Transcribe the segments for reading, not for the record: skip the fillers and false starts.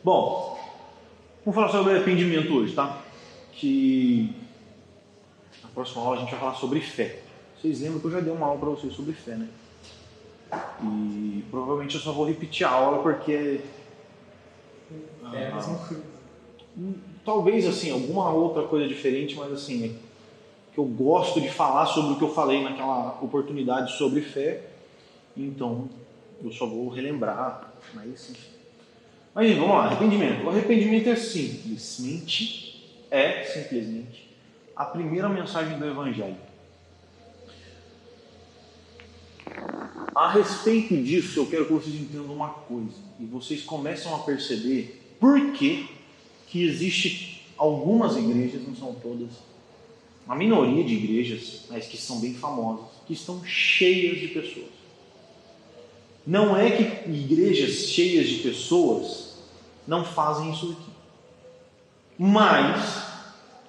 Bom, vamos falar sobre arrependimento hoje, tá? Que na próxima aula a gente vai falar sobre fé. Vocês lembram que eu já dei uma aula para vocês sobre fé, né? E provavelmente eu só vou repetir a aula porque... É a mesma coisa. Talvez, assim, alguma outra coisa diferente, mas assim, que eu gosto de falar sobre o que eu falei naquela oportunidade sobre fé, então eu só vou relembrar, mas enfim. Mas vamos lá, arrependimento. O arrependimento é simplesmente a primeira mensagem do Evangelho. A respeito disso, eu quero que vocês entendam uma coisa, e vocês começam a perceber por que existe algumas igrejas, não são todas, uma minoria de igrejas, mas que são bem famosas, que estão cheias de pessoas. Não é que igrejas cheias de pessoas não fazem isso aqui, mas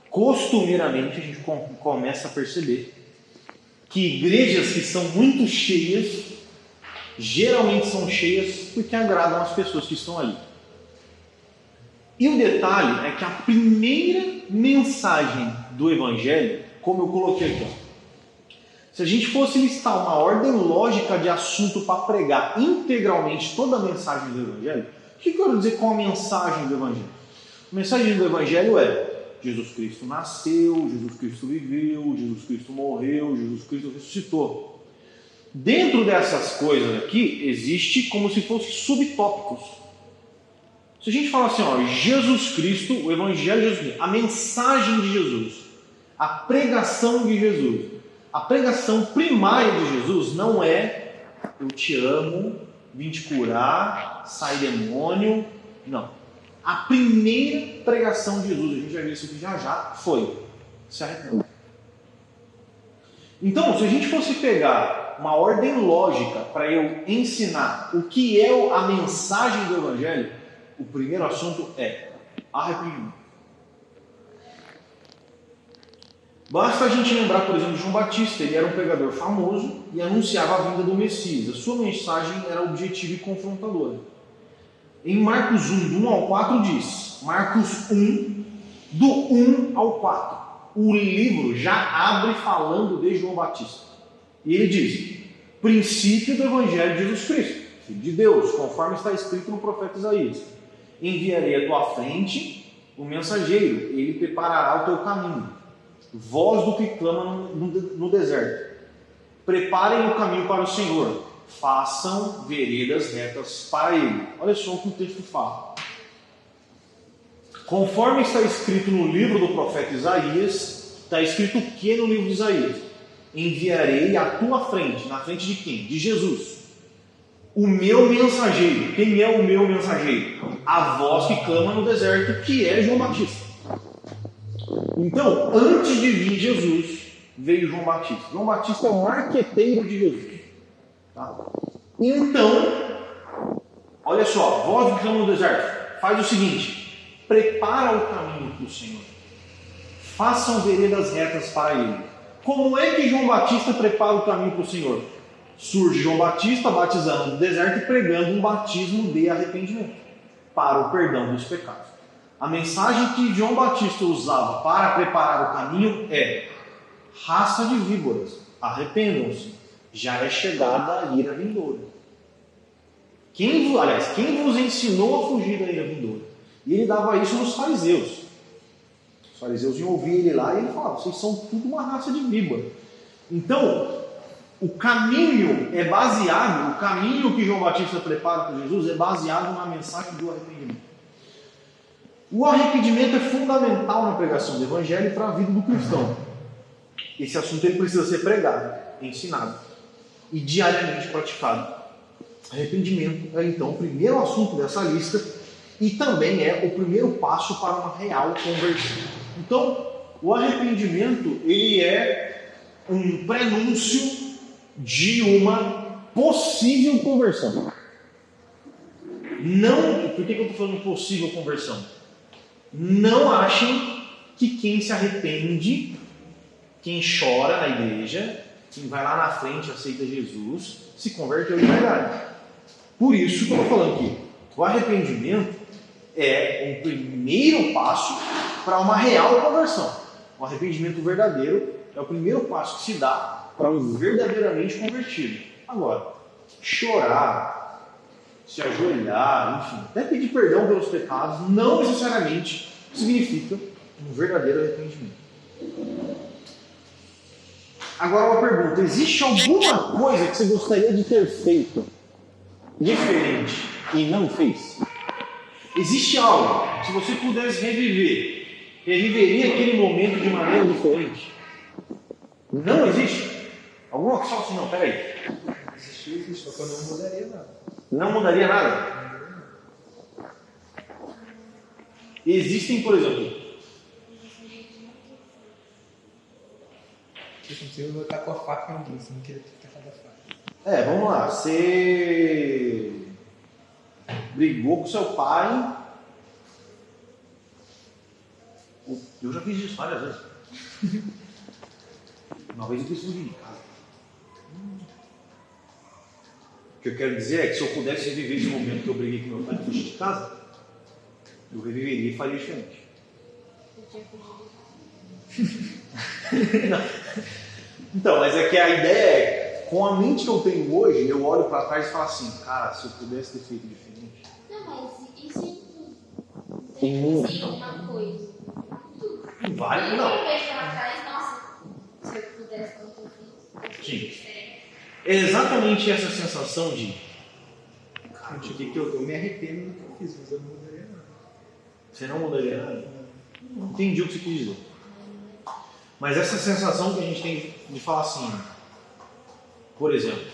costumeiramente a gente começa a perceber que igrejas que são muito cheias geralmente são cheias porque agradam as pessoas que estão ali. E o detalhe é que a primeira mensagem do Evangelho, como eu coloquei aqui, se a gente fosse listar uma ordem lógica de assunto para pregar integralmente toda a mensagem do Evangelho, o que eu quero dizer com a mensagem do Evangelho? A mensagem do Evangelho é: Jesus Cristo nasceu, Jesus Cristo viveu, Jesus Cristo morreu, Jesus Cristo ressuscitou. Dentro dessas coisas aqui, existe como se fossem subtópicos. Se a gente falar assim, ó, Jesus Cristo, o Evangelho de Jesus Cristo, a mensagem de Jesus, a pregação de Jesus, a pregação primária de Jesus não é eu te amo, vim te curar, sai demônio, não. A primeira pregação de Jesus, a gente vai ver isso aqui já, foi se arrependa. Então, se a gente fosse pegar uma ordem lógica para eu ensinar o que é a mensagem do Evangelho, o primeiro assunto é arrependimento. Basta a gente lembrar, por exemplo, João Batista. Ele era um pregador famoso e anunciava a vinda do Messias. A sua mensagem era objetiva e confrontadora. Em Marcos 1, do 1 ao 4 diz, Marcos 1, do 1 ao 4, o livro já abre falando de João Batista. E ele diz, princípio do Evangelho de Jesus Cristo, Filho de Deus, conforme está escrito no profeta Isaías. Enviarei à tua frente o mensageiro, ele preparará o teu caminho. Voz do que clama no deserto. Preparem o caminho para o Senhor. Façam veredas retas para ele. Olha só o que o texto fala. Conforme está escrito no livro do profeta Isaías, está escrito o que no livro de Isaías? Enviarei à tua frente. Na frente de quem? De Jesus. O meu mensageiro. Quem é o meu mensageiro? A voz que clama no deserto, que é João Batista. Então, antes de vir Jesus, veio João Batista. João Batista é o marqueteiro de Jesus. Tá? Então, olha só, voz que clama no deserto, faz o seguinte: prepara o caminho para o Senhor. Façam veredas retas para ele. Como é que João Batista prepara o caminho para o Senhor? Surge João Batista batizando no deserto e pregando um batismo de arrependimento para o perdão dos pecados. A mensagem que João Batista usava para preparar o caminho é: raça de víboras, arrependam-se, já é chegada a ira vindoura. Quem vos ensinou a fugir da ira vindoura? E ele dava isso nos fariseus. Os fariseus iam ouvir ele lá e ele falava: vocês são tudo uma raça de víbora. Então, o caminho que João Batista prepara para Jesus é baseado na mensagem do arrependimento. O arrependimento é fundamental na pregação do Evangelho e para a vida do cristão. Esse assunto ele precisa ser pregado, ensinado e diariamente praticado. Arrependimento é então o primeiro assunto dessa lista e também é o primeiro passo para uma real conversão. Então, o arrependimento ele é um prenúncio de uma possível conversão. Não, por que eu estou falando possível conversão? Não achem que quem se arrepende, quem chora na igreja, quem vai lá na frente e aceita Jesus, se converteu de verdade. Por isso que eu estou falando aqui. O arrependimento é o primeiro passo para uma real conversão. O arrependimento verdadeiro é o primeiro passo que se dá para um verdadeiramente convertido. Agora, chorar, se ajoelhar, enfim, até pedir perdão pelos pecados, não necessariamente significa um verdadeiro arrependimento. Agora uma pergunta, existe alguma coisa que você gostaria de ter feito diferente e não fez? Existe algo, se você pudesse reviver, reviveria aquele momento de maneira diferente? Não existe? Alguma coisa assim, não, peraí. Existe, só que eu não mudaria nada. Não mudaria nada? Existem, por exemplo... Eu consigo estar com a faca em alguém, não queria ter tacado a faca. vamos lá. Você brigou com seu pai. Eu já fiz isso várias vezes. Uma vez eu quis fugir de casa. O que eu quero dizer é que se eu pudesse reviver esse momento que eu briguei com meu pai e fugi de casa, eu reviveria e faria diferente. Então, mas é que a ideia é, com a mente que eu tenho hoje, eu olho para trás e falo assim, cara, se eu pudesse ter feito diferente. Não, mas isso em tudo. Em muito. Sim, uma coisa. Tudo. Em vários, Eu não. vejo para trás, nossa, se eu pudesse não ter feito. Sim. É exatamente essa sensação de, Cara, eu me arrependo do que eu fiz, mas eu não mudaria nada. você não mudaria nada? Não entendi o que você quis dizer. Mas essa sensação que a gente tem de falar assim, por exemplo,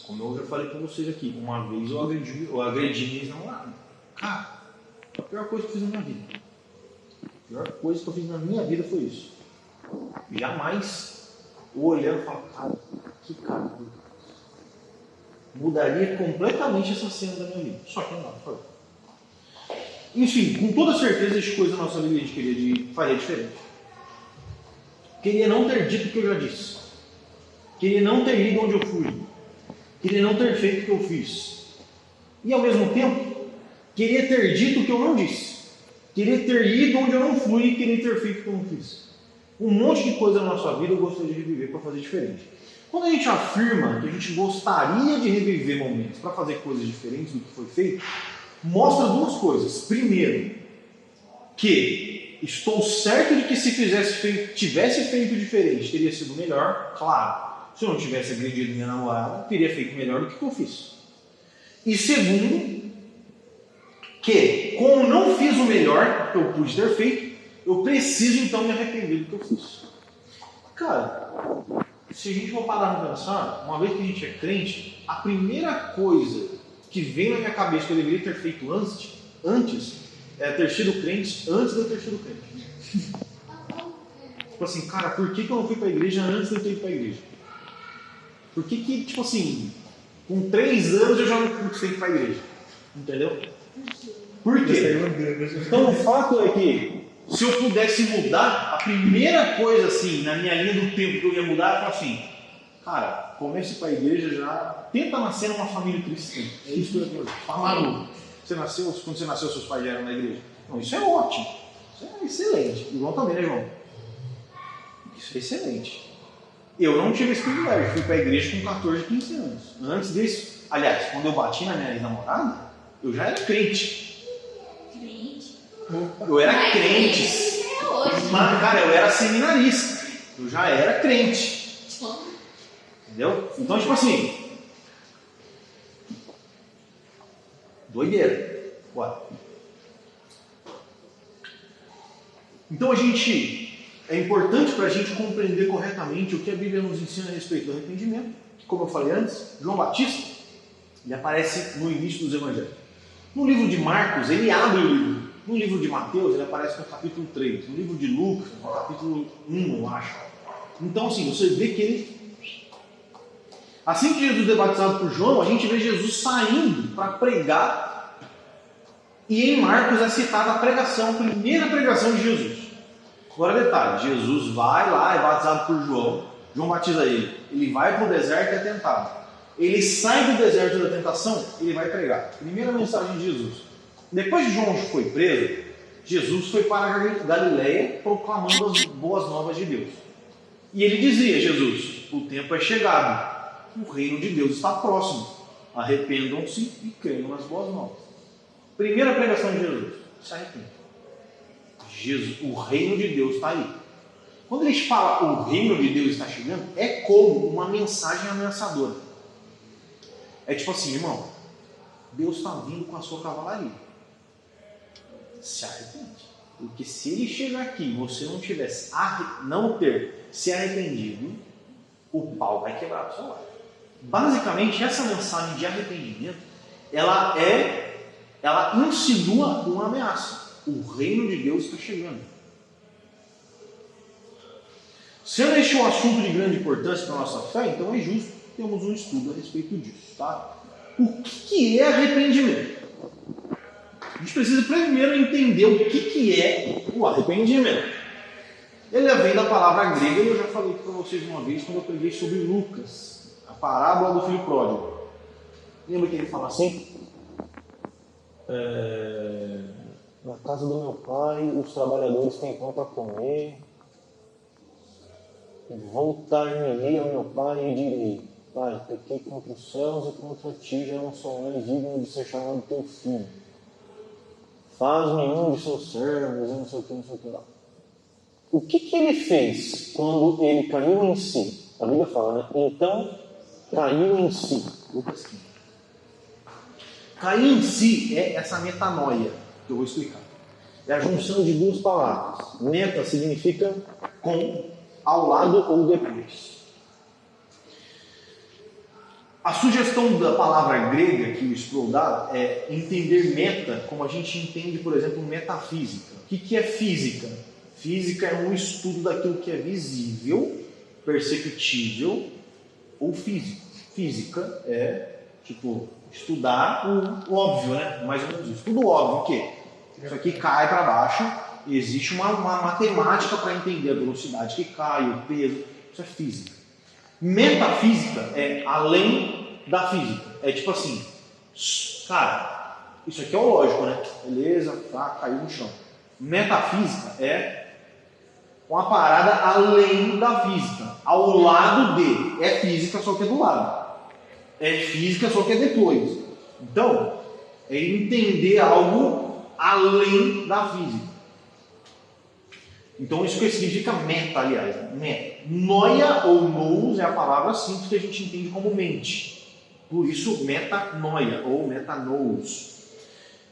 como eu já falei para vocês aqui, uma vez eu agredi minha ex-namorada. Cara, a pior coisa que eu fiz na minha vida. A pior coisa que eu fiz na minha vida foi isso. Jamais eu olhando e falando, cara, que cara. Mudaria completamente essa cena da minha vida. Só que não dá pra fazer. Enfim, com toda certeza as coisas da nossa vida a gente faria diferente. Queria não ter dito o que eu já disse. Queria não ter ido onde eu fui. Queria não ter feito o que eu fiz. E ao mesmo tempo, queria ter dito o que eu não disse. Queria ter ido onde eu não fui e queria ter feito o que eu não fiz. Um monte de coisa na nossa vida eu gostaria de reviver para fazer diferente. Quando a gente afirma que a gente gostaria de reviver momentos para fazer coisas diferentes do que foi feito, mostra duas coisas. Primeiro, que estou certo de que se tivesse feito diferente, teria sido melhor. Claro, se eu não tivesse agredido minha namorada, teria feito melhor do que eu fiz. E segundo, que como não fiz o melhor que eu pude ter feito, eu preciso então me arrepender do que eu fiz. Cara, se a gente for parar para pensar, uma vez que a gente é crente, a primeira coisa que vem na minha cabeça que eu deveria ter feito antes é ter sido crente antes de eu ter sido crente. Tipo assim, cara, por que eu não fui para a igreja antes de eu ter ido para a igreja? Por que, tipo assim, com 3 anos eu já não conquistei para a igreja? Entendeu? Por quê? Então o fato é que se eu pudesse mudar, a primeira coisa assim, na minha linha do tempo que eu ia mudar, é falar assim, cara, comece para a igreja já, tenta nascer numa família cristã. É isso que eu ia fazer. Falaram, quando você nasceu, seus pais já eram na igreja. Não, isso é ótimo. Isso é excelente. Igual também, né, João? Isso é excelente. Eu não tive esse privilégio, fui para a igreja com 14, 15 anos. Antes disso, aliás, quando eu bati na minha ex-namorada, eu já era crente. Crente? Eu era crente. Mas, cara, eu era seminarista. Eu já era crente. Entendeu? Então, tipo assim, doideira. Bora. Então é importante para a gente compreender corretamente o que a Bíblia nos ensina a respeito do arrependimento. Como eu falei antes, João Batista, ele aparece no início dos evangelhos. No livro de Marcos, ele abre o livro. No livro de Mateus, ele aparece no capítulo 3. No livro de Lucas, no capítulo 1, eu acho. Então, assim, você vê que ele... Assim que Jesus é batizado por João, a gente vê Jesus saindo para pregar. E em Marcos é citada a pregação, a primeira pregação de Jesus. Agora detalhe, Jesus vai lá, é batizado por João. João batiza ele. Ele vai para o deserto e é tentado. Ele sai do deserto da tentação, ele vai pregar. Primeira mensagem de Jesus. Depois que João foi preso, Jesus foi para a Galileia proclamando as boas novas de Deus. E ele dizia, Jesus, o tempo é chegado, o reino de Deus está próximo. Arrependam-se e creiam nas boas novas. Primeira pregação de Jesus, se arrependa. Jesus, o reino de Deus está aí. Quando eles falam o reino de Deus está chegando, é como uma mensagem ameaçadora. É tipo assim, irmão, Deus está vindo com a sua cavalaria. Se arrepende. Porque se ele chegar aqui e você não ter se arrependido, o pau vai quebrar do seu lado. Basicamente, essa mensagem de arrependimento, ela insinua uma ameaça. O reino de Deus está chegando. Sendo este um assunto de grande importância para a nossa fé, então é justo que temos um estudo a respeito disso. Tá? O que é arrependimento? A gente precisa primeiro entender o que é o arrependimento. Ele vem da palavra grega, e eu já falei para vocês uma vez quando eu preguei sobre Lucas, a parábola do filho pródigo. Lembra que ele fala assim? Na casa do meu pai, os trabalhadores têm pão para comer. Voltar-me-ei ao meu pai e direi: Pai, pequei contra os céus e contra ti, já não sou mais digno de ser chamado teu filho. Faz-me um de seus servos, e não sei o que lá. O que ele fez quando ele caiu em si? A Bíblia fala, né? Então, caiu em si. Lucas 15. Cair em si é essa metanoia, que eu vou explicar. É a junção de duas palavras. Meta significa com, ao lado ou depois. A sugestão da palavra grega que o Sproul dá é entender meta como a gente entende, por exemplo, metafísica. O que é física? Física é um estudo daquilo que é visível, perceptível ou físico. Física é, estudar o óbvio, né? Mais ou menos isso. Tudo óbvio, o quê? Isso aqui cai para baixo, e existe uma matemática para entender a velocidade que cai, o peso. Isso é física. Metafísica é além da física. É tipo assim, cara, isso aqui é o lógico, né? Beleza, tá, caiu no chão. Metafísica é uma parada além da física, ao lado de. É física, só que é do lado. É física, só que é depois. Então, é entender algo além da física. Então, isso que significa meta, aliás. Meta. Noia ou nous é a palavra simples que a gente entende como mente. Por isso, metanoia ou metanous.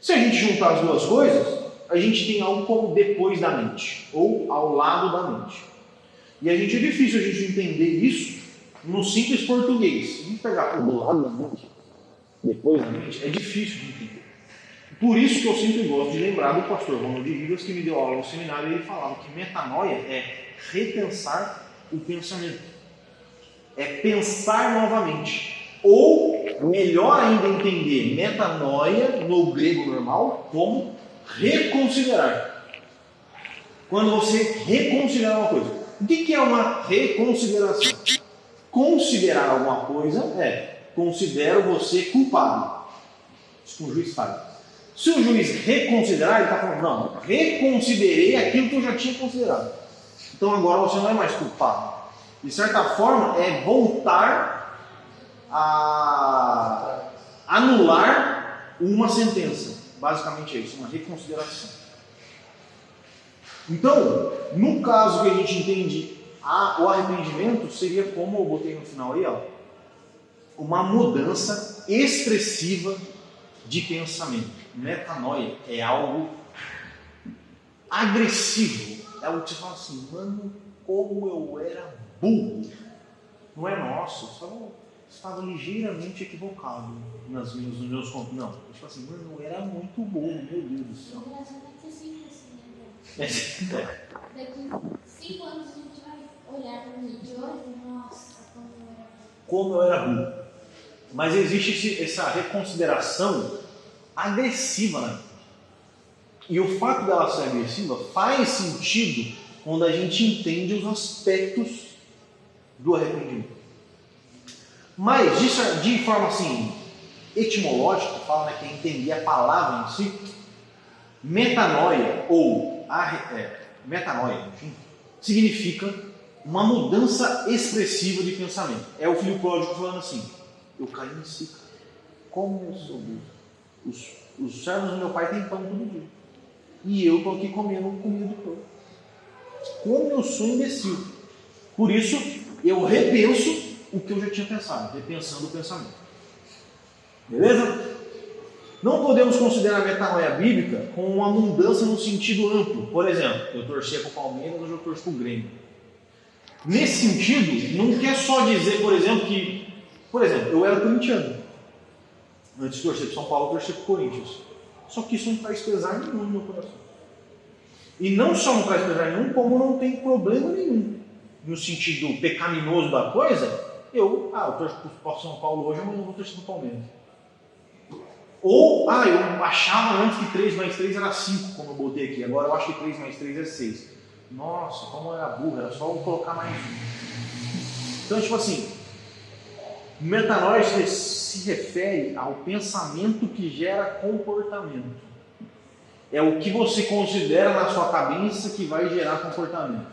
Se a gente juntar as duas coisas, a gente tem algo como depois da mente, ou ao lado da mente. E é difícil a gente entender isso no simples português. Se a gente pegar do lado da mente, depois da mente, é difícil de entender. Por isso que eu sempre gosto de lembrar do pastor Ronald Rivas, que me deu aula no seminário, e ele falava que metanoia é repensar o pensamento. É pensar novamente. Ou, melhor ainda entender, metanoia, no grego normal, como reconsiderar. Quando você reconsiderar uma coisa. O que é uma reconsideração? Considerar alguma coisa considero você culpado. Isso que o juiz faz. Se o juiz reconsiderar, ele está falando, não, reconsiderei aquilo que eu já tinha considerado. Então agora você não é mais culpado. De certa forma, é voltar a anular uma sentença. Basicamente é isso, uma reconsideração. Então, no caso que a gente entende, o arrependimento seria, como eu botei no final aí, uma mudança expressiva de pensamento. Metanoia é algo agressivo. É algo que você fala assim, mano, como eu era burro. Não é nosso, eu estava ligeiramente equivocado nos meus contos. Não, tipo assim, mano, eu era muito burro, meu Deus do céu. Engraçado é que você sempre assim, né? Daqui 5 anos a gente vai olhar para o vídeo hoje, nossa, como eu era burro. Mas existe essa reconsideração agressiva, né? E o fato dela ser agressiva faz sentido quando a gente entende os aspectos do arrependimento. Mas, de forma assim, etimológica, fala, né, que é entender a palavra em si, metanoia, ou metanoia, enfim, significa uma mudança expressiva de pensamento. É o filho pródigo falando assim: eu caí em si, como eu sou burro. Os servos do meu pai têm pão todo dia. E eu estou aqui comendo comida de porco. Como eu sou imbecil. Por isso, eu repenso o que eu já tinha pensado, repensando o pensamento. Beleza? Não podemos considerar a metanoia bíblica como uma mudança no sentido amplo. Por exemplo, eu torcia para o Palmeiras, hoje eu torço para o Grêmio. Nesse sentido, não quer só dizer, por exemplo, que... Por exemplo, eu era corintiano. Antes de torcer para São Paulo, eu torcia para o Corinthians. Só que isso não traz pesar nenhum no meu coração. E não só não traz pesar nenhum, como não tem problema nenhum. No sentido pecaminoso da coisa, eu torço para o São Paulo hoje, amanhã eu vou torcer para o Palmeiras. Ou, eu achava antes que 3 mais 3 era 5, como eu botei aqui. Agora eu acho que 3 mais 3 é 6. Nossa, como era burro, era só eu colocar mais um. Então, tipo assim, metanoia se refere ao pensamento que gera comportamento. É o que você considera na sua cabeça que vai gerar comportamento.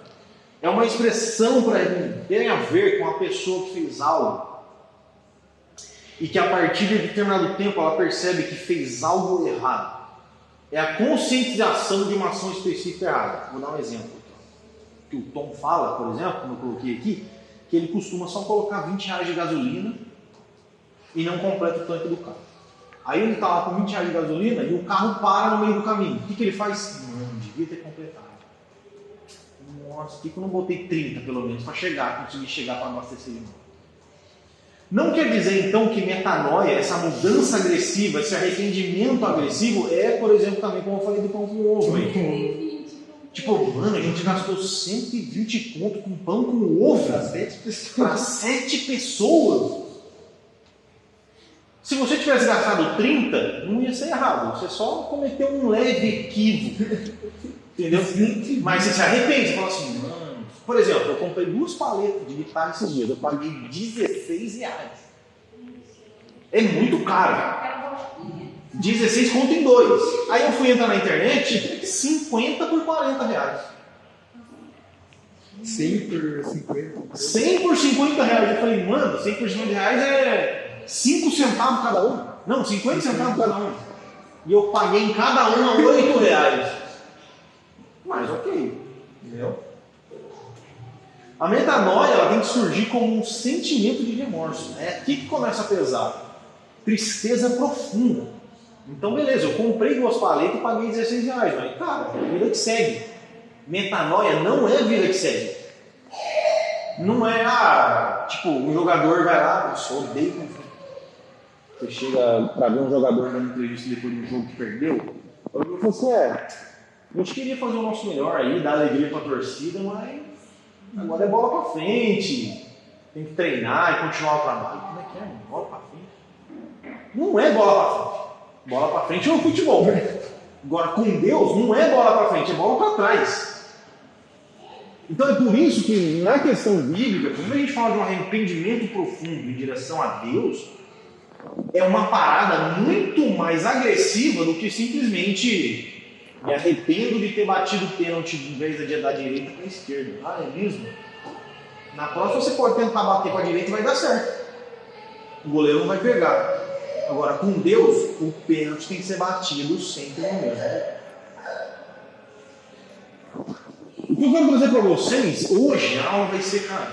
É uma expressão para ter a ver com a pessoa que fez algo e que a partir de determinado tempo ela percebe que fez algo errado. É a conscientização de uma ação específica errada. Vou dar um exemplo. Que o Tom fala, por exemplo, como eu coloquei aqui, que ele costuma só colocar R$20 de gasolina e não completa o tanque do carro. Aí ele está lá com R$20 de gasolina e o carro para no meio do caminho. O que ele faz? Não, devia ter completado. Nossa, por que eu não botei 30 pelo menos para conseguir chegar para abastecer de novo? Não quer dizer então que metanoia, essa mudança agressiva, esse arrependimento agressivo é, por exemplo, também como eu falei do pão com ovo. Aí. Tipo, mano, a gente gastou 120 conto com pão com ovo para 7 pessoas. Se você tivesse gastado 30, não ia ser errado. Você só cometeu um leve equívoco. Entendeu? Mas você se arrepende, você fala assim, mano. Por exemplo, eu comprei 2 paletas de guitarra esses dias, eu paguei R$16. É muito caro. 16 conto em 2. Aí eu fui entrar na internet, 50 por R$40. 100 por 50. 100 por R$50. Eu falei, mano, 100 por R$50 é 5 centavos cada um. Não, 50 centavos cada um. E eu paguei em cada uma R$8. Mas ok. Entendeu? A metanoia ela tem que surgir como um sentimento de remorso. É aqui que começa a pesar. Tristeza profunda. Então, beleza, eu comprei 2 paletas e paguei R$16. Mas, cara, é vida que segue. Metanoia não é vida que segue. Não é, tipo, um jogador vai lá, eu odeio conflito. Você chega pra ver um jogador dando entrevista depois de um jogo que perdeu. Eu falo assim, a gente queria fazer o nosso melhor aí, dar alegria pra torcida, mas agora é bola pra frente. Tem que treinar e continuar o trabalho. Como é que é? Bola pra frente. Não é bola pra frente. Bola pra frente é o futebol. Agora, com Deus, não é bola pra frente, é bola pra trás. Então é por isso que, na questão bíblica, quando a gente fala de um arrependimento profundo em direção a Deus, é uma parada muito mais agressiva do que simplesmente me arrependo de ter batido o pênalti em vez de dar direita para a esquerda. Ah, é mesmo? Na próxima você pode tentar bater para a direita e vai dar certo. O goleiro não vai pegar. Agora, com Deus, o pênalti tem que ser batido sempre no mesmo. O que eu quero trazer para vocês, hoje a aula vai ser, cara,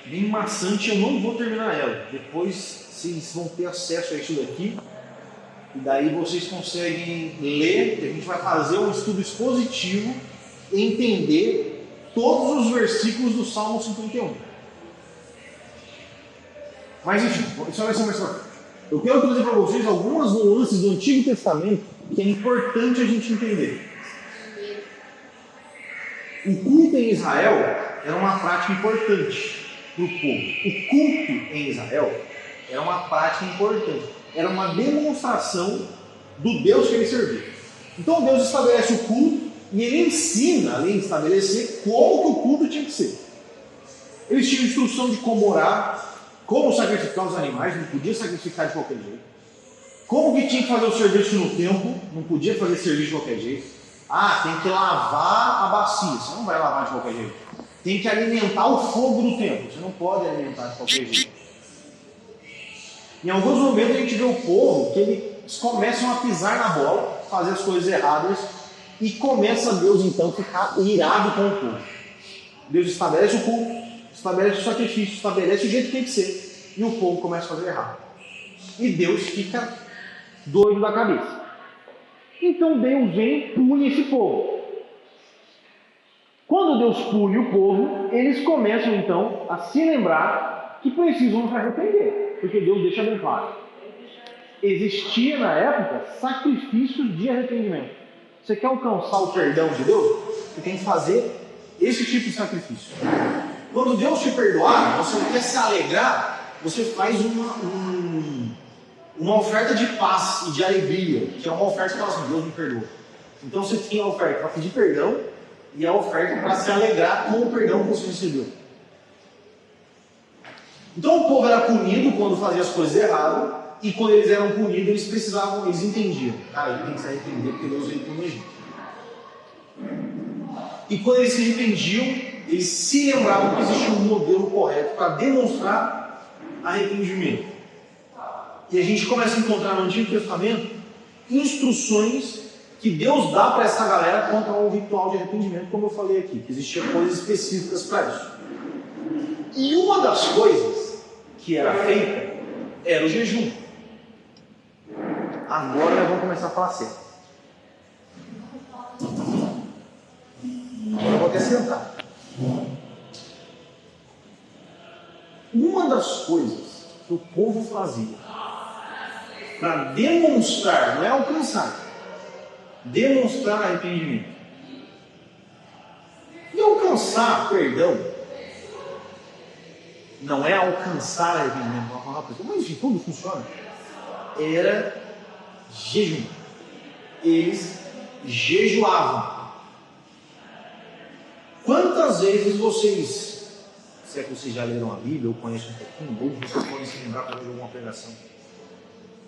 bem maçante, eu não vou terminar ela. Depois vocês vão ter acesso a isso daqui, e daí vocês conseguem ler, que a gente vai fazer um estudo expositivo e entender todos os versículos do Salmo 51. Mas enfim, isso vai ser mais forte. Eu quero trazer para vocês algumas nuances do Antigo Testamento que é importante a gente entender. O culto em Israel era uma prática importante para o povo. O culto em Israel era uma prática importante. Era uma demonstração do Deus que ele servia. Então Deus estabelece o culto e ele ensina, além de estabelecer, como que o culto tinha que ser. Eles tinham instrução de como orar, como sacrificar os animais, não podia sacrificar de qualquer jeito. Como que tinha que fazer o serviço no templo, não podia fazer serviço de qualquer jeito. Ah, tem que lavar a bacia, você não vai lavar de qualquer jeito. Tem que alimentar o fogo do templo, você não pode alimentar de qualquer jeito. Em alguns momentos a gente vê o povo que eles começam a pisar na bola, fazer as coisas erradas, e começa Deus então a ficar irado com o povo. Deus estabelece o culto, estabelece o sacrifício, estabelece o jeito que tem que ser, e o povo começa a fazer errado. E Deus fica doido da cabeça. Então Deus vem e pune esse povo. Quando Deus pune o povo, eles começam então a se lembrar que precisam se arrepender, porque Deus deixa bem claro. Existia na época sacrifícios de arrependimento. Você quer alcançar o perdão de Deus? Você tem que fazer esse tipo de sacrifício. Quando Deus te perdoar, você não quer se alegrar, você faz uma oferta de paz e de alegria, que é uma oferta que fala assim, Deus me perdoa. Então você tem a oferta para pedir perdão e a oferta para se alegrar com o perdão que você recebeu. Então o povo era punido quando fazia as coisas erradas, e quando eles eram punidos, eles entendiam. Cara, ele tem que se arrepender porque Deus veio punir a gente. E quando eles se arrependiam, eles se lembravam que existia um modelo correto para demonstrar arrependimento. E a gente começa a encontrar no Antigo Testamento instruções que Deus dá para essa galera quanto ao ritual de arrependimento, como eu falei aqui, que existia coisas específicas para isso. E uma das coisas que era feita era o jejum. Agora nós vamos começar a falar sério. Agora eu vou até sentar. Uma das coisas que o povo fazia para demonstrar, não é alcançar, demonstrar arrependimento. E alcançar perdão não é alcançar arrependimento, mas enfim, tudo funciona. Era jejum. Eles jejuavam. Quantas vezes vocês, se é que vocês já leram a Bíblia ou conhecem um pouquinho, ou vocês podem se lembrar de alguma pregação,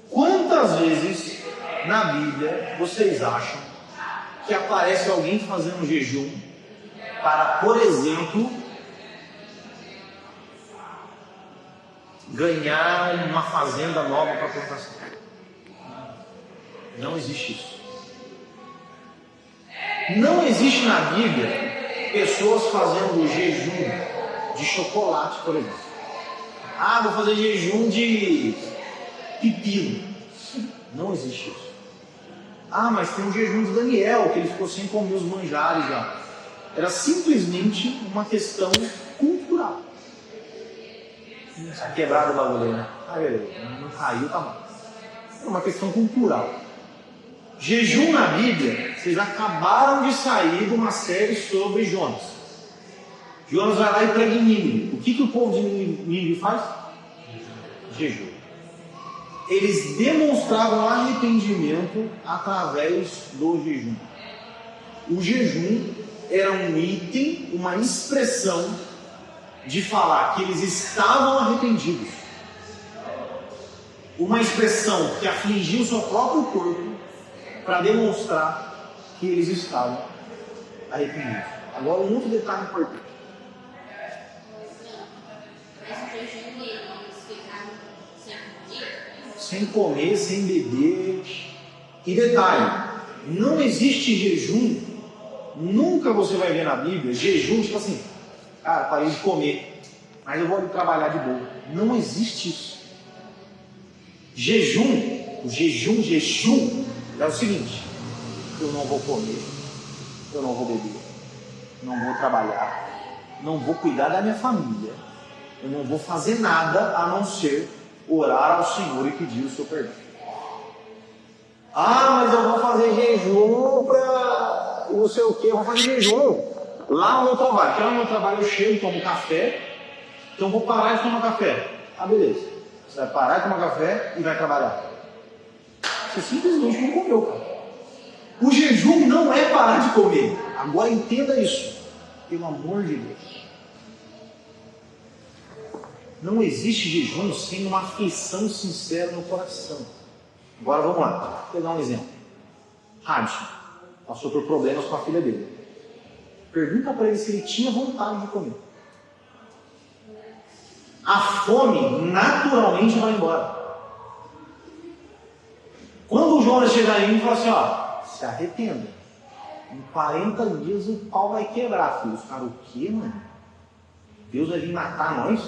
quantas vezes na Bíblia vocês acham que aparece alguém fazendo jejum para, por exemplo, ganhar uma fazenda nova para plantação? Não existe isso. Não existe na Bíblia pessoas fazendo jejum de chocolate, por exemplo. Ah, vou fazer jejum de pepino. Não existe isso. Ah, mas tem um jejum de Daniel, que ele ficou sem comer os manjares lá. Era simplesmente uma questão cultural. Está quebrado o bagulho, né? Ah, beleza. Não caiu, tá bom. É uma questão cultural. Jejum na Bíblia, vocês acabaram de sair de uma série sobre Jonas. Jonas vai lá e prega em Nínive. O que o povo de Nínive faz? Jejum. Eles demonstravam arrependimento através do jejum. O jejum era um item, uma expressão de falar que eles estavam arrependidos. Uma expressão que afligia o seu próprio corpo para demonstrar que eles estavam arrependidos. Agora, um outro detalhe importante. Sem comer, sem beber. E detalhe, não existe jejum, nunca você vai ver na Bíblia, jejum tipo assim, cara, parei de comer, mas eu vou trabalhar de boa. Não existe isso. Jejum é o seguinte, eu não vou comer, eu não vou beber, não vou trabalhar, não vou cuidar da minha família, eu não vou fazer nada a não ser orar ao Senhor e pedir o seu perdão. Ah, mas eu vou fazer jejum para não sei o que, eu vou fazer jejum lá no meu trabalho. Porque lá no meu trabalho eu chego, tomo café, então eu vou parar de tomar café. Ah, beleza. Você vai parar de tomar café e vai trabalhar. Você simplesmente não comeu, cara. O jejum não é parar de comer. Agora entenda isso. Pelo amor de Deus. Não existe jejum sem uma aflição sincera no coração. Agora vamos lá, vou pegar um exemplo. Radson passou por problemas com a filha dele. Pergunta para ele se ele tinha vontade de comer. A fome naturalmente vai embora. Quando o Jonas chegar em mim e falar assim, ó, se arrependa. Em 40 dias o pau vai quebrar, filho. Os caras, o quê, mano? Deus vai vir matar nós?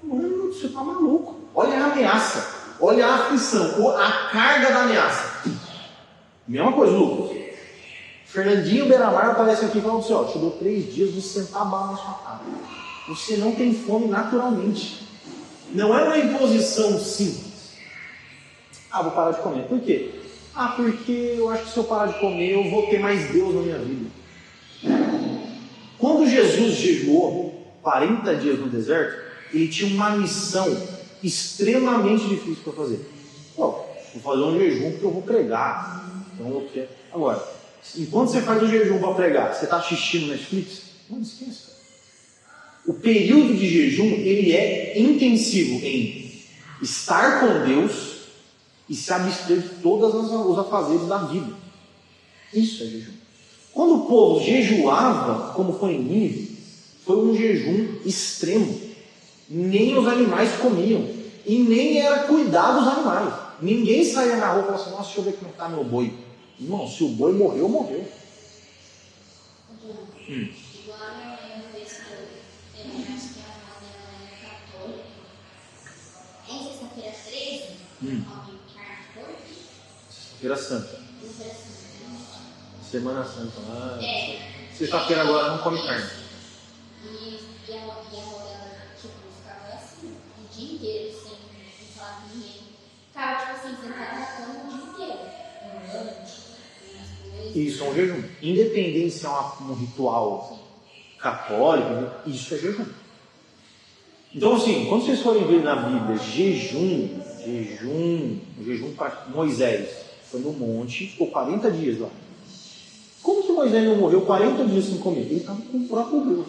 Mano, você tá maluco. Olha a ameaça. Olha a aflição. A carga da ameaça. Mesma coisa, Lucas. Fernandinho Beiramar aparece aqui falando assim, ó, te dou 3 dias de sentar a bala na sua cara. Você não tem fome naturalmente. Não é uma imposição simples. Ah, vou parar de comer. Por quê? Ah, porque eu acho que se eu parar de comer, eu vou ter mais Deus na minha vida. Quando Jesus jejuou 40 dias no deserto, ele tinha uma missão extremamente difícil para fazer. Vou fazer um jejum porque eu vou pregar. Então eu quero. Agora, enquanto você faz o jejum para pregar, você está assistindo Netflix? Não esqueça. O período de jejum, ele é intensivo em estar com Deus e se abster de todos os afazeres da vida. Isso é jejum. Quando o povo jejuava, como foi em Nínive, foi um jejum extremo. Nem os animais comiam. E nem era cuidar dos animais. Ninguém saía na rua e falava assim, nossa, deixa eu ver como está meu boi. Irmão, se o boi morreu, morreu. Igual eu vejo que eu acho que a avó dela é católica. Em sexta-feira 13, alguém carne de porco. Sexta-feira Santa. Semana Santa. Sexta-feira agora não come carne. E a avó dela, tipo, ficava assim, o dia inteiro, sem falar com ninguém. Ficava, tipo assim, sentada na cama o dia inteiro. Orando, as coisas. Isso é um jejum. Independente se é um ritual católico, isso é jejum. Então, assim, quando vocês forem ver na Bíblia, o jejum para Moisés foi no monte, ficou 40 dias lá. Como que Moisés não morreu 40 dias sem comer? Ele estava com o próprio Deus.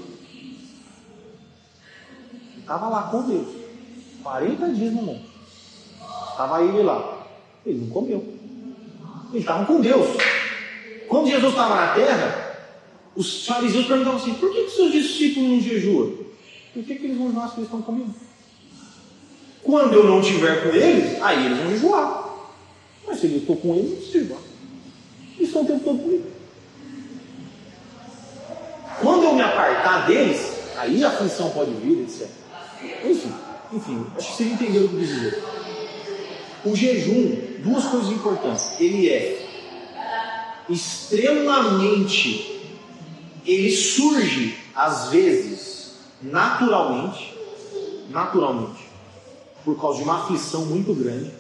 Ele estava lá com Deus. 40 dias no monte. Estava ele lá. Ele não comeu. Ele estava com Deus. Quando Jesus estava na terra, os fariseus perguntavam assim, por que os seus discípulos não jejuam? Por que eles vão jejuar se eles estão comigo? Quando eu não estiver com eles, aí eles vão jejuar. Mas se eu estou com eles, não preciso jejuar. Eles estão o tempo todo comigo. Quando eu me apartar deles, aí a aflição pode vir, etc. Enfim, acho que vocês entenderam o que eu quis dizer. O jejum, 2 coisas importantes. Ele é extremamente, ele surge às vezes naturalmente, por causa de uma aflição muito grande,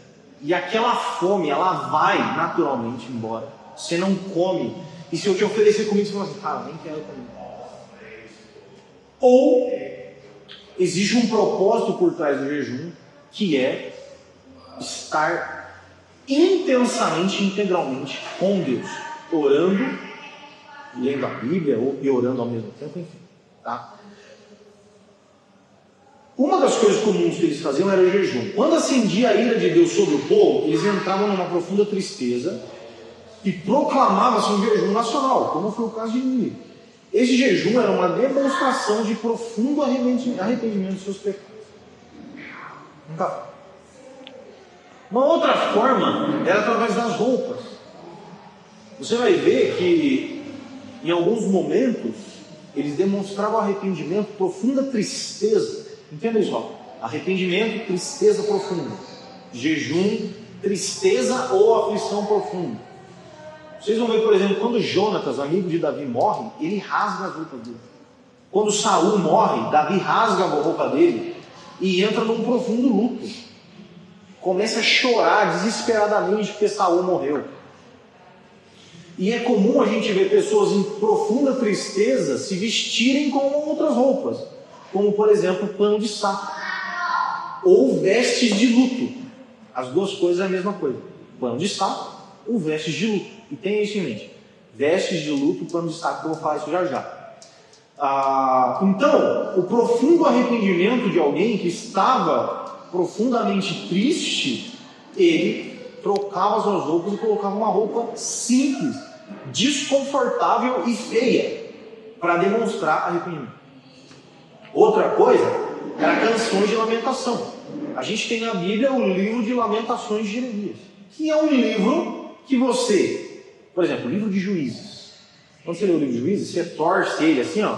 e aquela fome, ela vai naturalmente embora. Você não come, e se eu te oferecer comida, você fala assim, cara, nem quero comer. Ou existe um propósito por trás do jejum, que é estar intensamente, integralmente com Deus, orando, lendo a Bíblia e orando ao mesmo tempo, enfim. Tá? Uma das coisas comuns que eles faziam era o jejum. Quando acendia a ira de Deus sobre o povo, eles entravam numa profunda tristeza e proclamavam-se um jejum nacional, como foi o caso de Nínive. Esse jejum era uma demonstração de profundo arrependimento dos seus pecados. Uma outra forma era através das roupas. Você vai ver que em alguns momentos eles demonstravam arrependimento, profunda tristeza. Entenda isso, ó. Arrependimento, tristeza profunda. Jejum, tristeza ou aflição profunda. Vocês vão ver, por exemplo, quando Jonatas, amigo de Davi, morre, ele rasga as roupas dele. Quando Saul morre, Davi rasga a roupa dele e entra num profundo luto. Começa a chorar desesperadamente porque Saul morreu. E é comum a gente ver pessoas em profunda tristeza se vestirem com outras roupas, como por exemplo pano de saco ou vestes de luto. As 2 coisas é a mesma coisa, pano de saco ou vestes de luto. E tenha isso em mente, vestes de luto, pano de saco, que eu vou falar isso já já. Então, o profundo arrependimento de alguém que estava profundamente triste, ele trocava suas roupas e colocava uma roupa simples, desconfortável e feia, para demonstrar arrependimento. Outra coisa era canções de lamentação. A gente tem na Bíblia o livro de Lamentações de Jeremias, que é um livro que você, por exemplo, o livro de Juízes. Quando você lê o livro de Juízes, você torce ele assim, ó,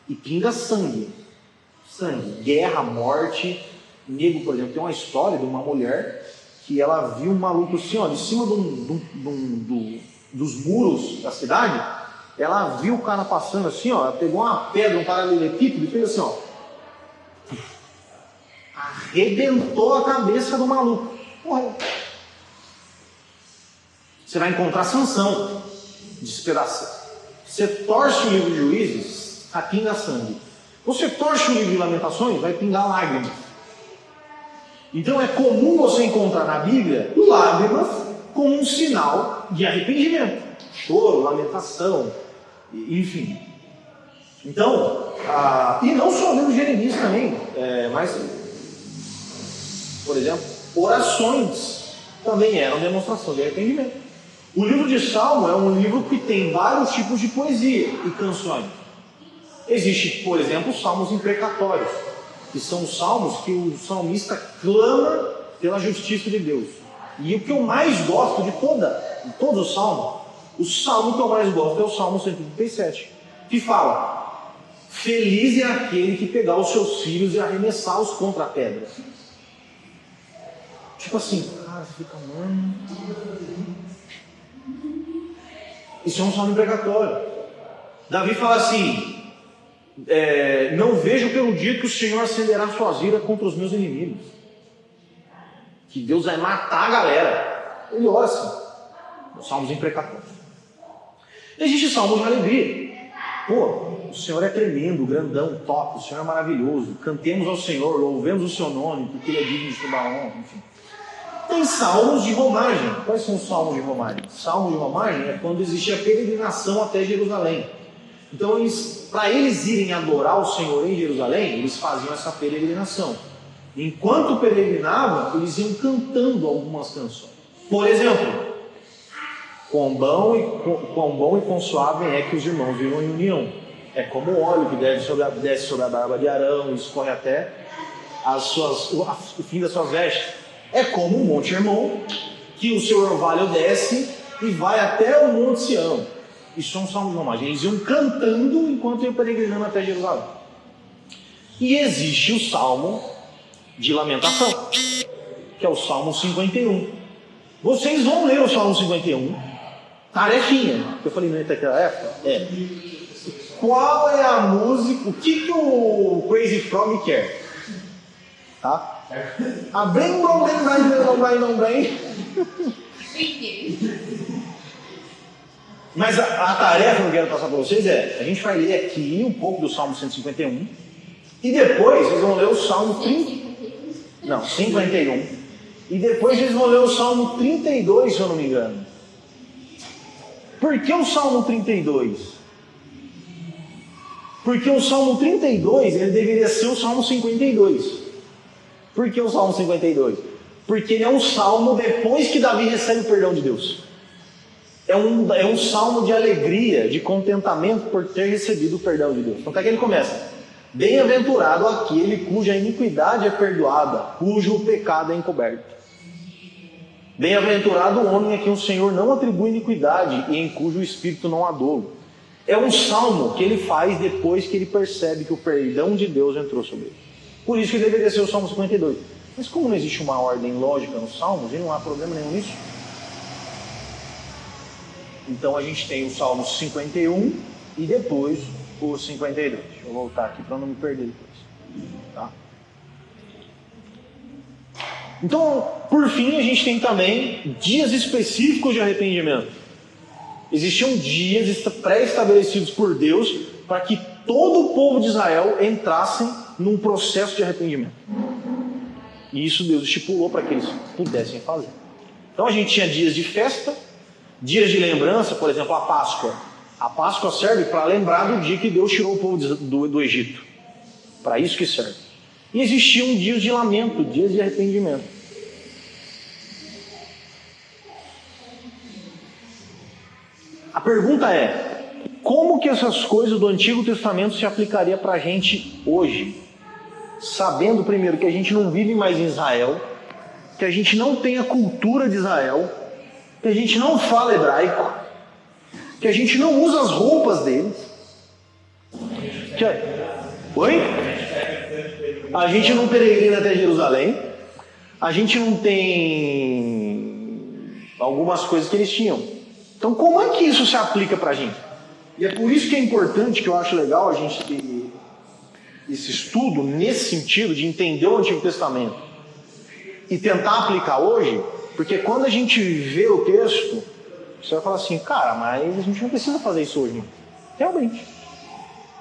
e pinga sangue. Sangue, guerra, morte. Nego, por exemplo, tem uma história de uma mulher que ela viu um maluco assim, ó, de cima dos muros da cidade. Ela viu o cara passando assim, ó, ela pegou uma pedra, um paralelepípedo e fez assim, ó. Arrebentou a cabeça do maluco. Morreu. Você vai encontrar Sansão despedaçado. Você torce o livro de Juízes, pinga sangue. Você torce o livro de Lamentações, vai pingar lágrimas. Então é comum você encontrar na Bíblia lágrimas como um sinal de arrependimento. Choro, lamentação, enfim. Então, e não só o livro de Jeremias também, mas, por exemplo, orações também eram demonstração de arrependimento. O livro de Salmo é um livro que tem vários tipos de poesia e canções. Existe, por exemplo, os salmos imprecatórios, que são os salmos que o salmista clama pela justiça de Deus. E o que eu mais gosto de todos os salmos, o salmo que eu mais gosto é o Salmo 137, que fala: feliz é aquele que pegar os seus filhos e arremessá-los contra a pedra. Tipo assim, cara, você fica, mano. Isso é um salmo imprecatório. Davi fala assim: não vejo pelo dia que o Senhor acenderá suas iras contra os meus inimigos. Que Deus vai matar a galera. Ele ora assim. Os salmos imprecatórios. Existe salmos de alegria. Pô, o Senhor é tremendo, grandão, top. O Senhor é maravilhoso. Cantemos ao Senhor, louvemos o seu nome, porque Ele é digno de toda a honra. Enfim. Tem salmos de romagem. Quais são os salmos de romagem? Salmos de romagem é quando existe a peregrinação até Jerusalém. Então, para eles irem adorar o Senhor em Jerusalém, eles faziam essa peregrinação. Enquanto peregrinavam, eles iam cantando algumas canções. Por exemplo, quão bom e quão suave é que os irmãos vivam em união. É como o óleo que desce sobre a barba de Arão e escorre até o fim das suas vestes. É como o Monte Hermon, que o seu orvalho desce e vai até o Monte Sião. Isso é um salmo de romagem. Eles iam cantando enquanto iam peregrinando até Jerusalém. E existe o salmo de lamentação, que é o Salmo 51. Vocês vão ler o Salmo 51, tarefinha. Eu falei, não é daquela época? É. Qual é a música, o que o Crazy Frog quer? Tá? Abrim, não bem. Mas a tarefa que eu quero passar para vocês a gente vai ler aqui um pouco do Salmo 151 e depois vocês vão ler o Salmo 51 e depois vocês vão ler o Salmo 32, se eu não me engano. Por que o Salmo 32? Porque o Salmo 32 ele deveria ser o Salmo 52. Por que o Salmo 52? Porque ele é um salmo depois que Davi recebe o perdão de Deus. É um salmo de alegria, de contentamento por ter recebido o perdão de Deus. Então, o que ele começa? Bem-aventurado aquele cuja iniquidade é perdoada, cujo pecado é encoberto. Bem-aventurado o homem a quem o Senhor não atribui iniquidade e em cujo espírito não há dolo. É um salmo que ele faz depois que ele percebe que o perdão de Deus entrou sobre ele. Por isso que deveria ser o Salmo 52. Mas como não existe uma ordem lógica nos salmos, e não há problema nenhum nisso, então a gente tem o Salmo 51 e depois o 52. Deixa eu voltar aqui para não me perder depois. Tá? Então, por fim, a gente tem também dias específicos de arrependimento. Existiam dias pré-estabelecidos por Deus para que todo o povo de Israel entrassem num processo de arrependimento. E isso Deus estipulou para que eles pudessem fazer. Então a gente tinha dias de festa, dias de lembrança, por exemplo, a Páscoa. A Páscoa serve para lembrar do dia que Deus tirou o povo do Egito. Para isso que serve. E existiam dias de lamento, dias de arrependimento. A pergunta é, como que essas coisas do Antigo Testamento se aplicaria para a gente hoje? Sabendo primeiro que a gente não vive mais em Israel, que a gente não tem a cultura de Israel, que a gente não fala hebraico, que a gente não usa as roupas deles. Oi? A gente não peregrina até Jerusalém, a gente não tem algumas coisas que eles tinham. Então como é que isso se aplica para a gente? E é por isso que é importante, que eu acho legal a gente ter esse estudo nesse sentido de entender o Antigo Testamento e tentar aplicar hoje, porque quando a gente vê o texto, você vai falar assim, cara, mas a gente não precisa fazer isso hoje. Realmente.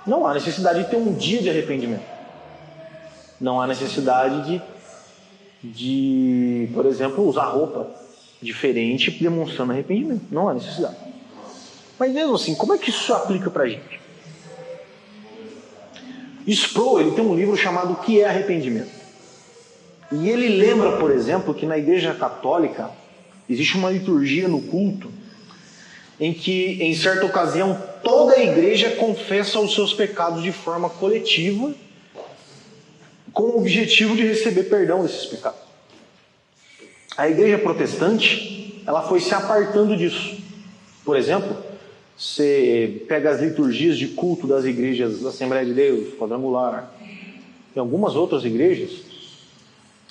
Não há necessidade de ter um dia de arrependimento. Não há necessidade de, por exemplo, usar roupa diferente demonstrando arrependimento. Não há necessidade. Mas mesmo assim, como é que isso se aplica pra gente? Sproul, ele tem um livro chamado O que é Arrependimento? E ele lembra, por exemplo, que na Igreja Católica existe uma liturgia no culto em que, em certa ocasião, toda a igreja confessa os seus pecados de forma coletiva, com o objetivo de receber perdão desses pecados. A igreja protestante, ela foi se apartando disso. Por exemplo, você pega as liturgias de culto das igrejas da Assembleia de Deus, Quadrangular, e algumas outras igrejas,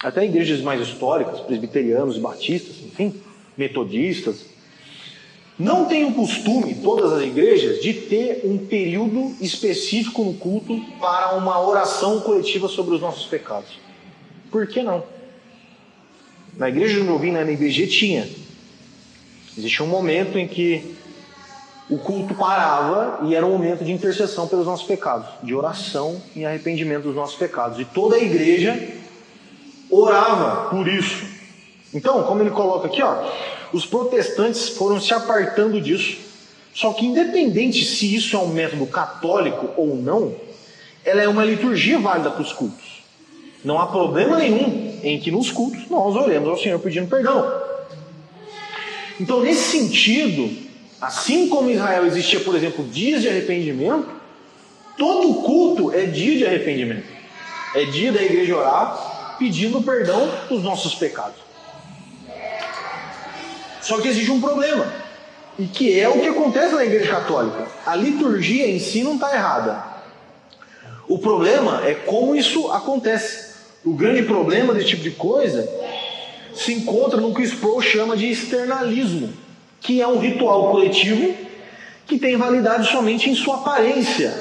até igrejas mais históricas, presbiterianos e batistas, enfim, metodistas, não tem o costume, todas as igrejas, de ter um período específico no culto para uma oração coletiva sobre os nossos pecados. Por que não? Na igreja onde eu vim, na NBG, tinha. Existia um momento em que o culto parava e era um momento de intercessão pelos nossos pecados, de oração e arrependimento dos nossos pecados. E toda a igreja orava por isso. Então, como ele coloca aqui, os protestantes foram se apartando disso. Só que independente se isso é um método católico ou não, ela é uma liturgia válida para os cultos. Não há problema nenhum em que nos cultos nós oremos ao Senhor pedindo perdão. Então, nesse sentido, assim como em Israel existia, por exemplo, dias de arrependimento, todo culto é dia de arrependimento. É dia da igreja orar pedindo perdão dos nossos pecados. Só que existe um problema, e que é o que acontece na igreja católica. A liturgia em si não está errada. O problema é como isso acontece. O grande problema desse tipo de coisa se encontra no que Sproul chama de externalismo, que é um ritual coletivo que tem validade somente em sua aparência.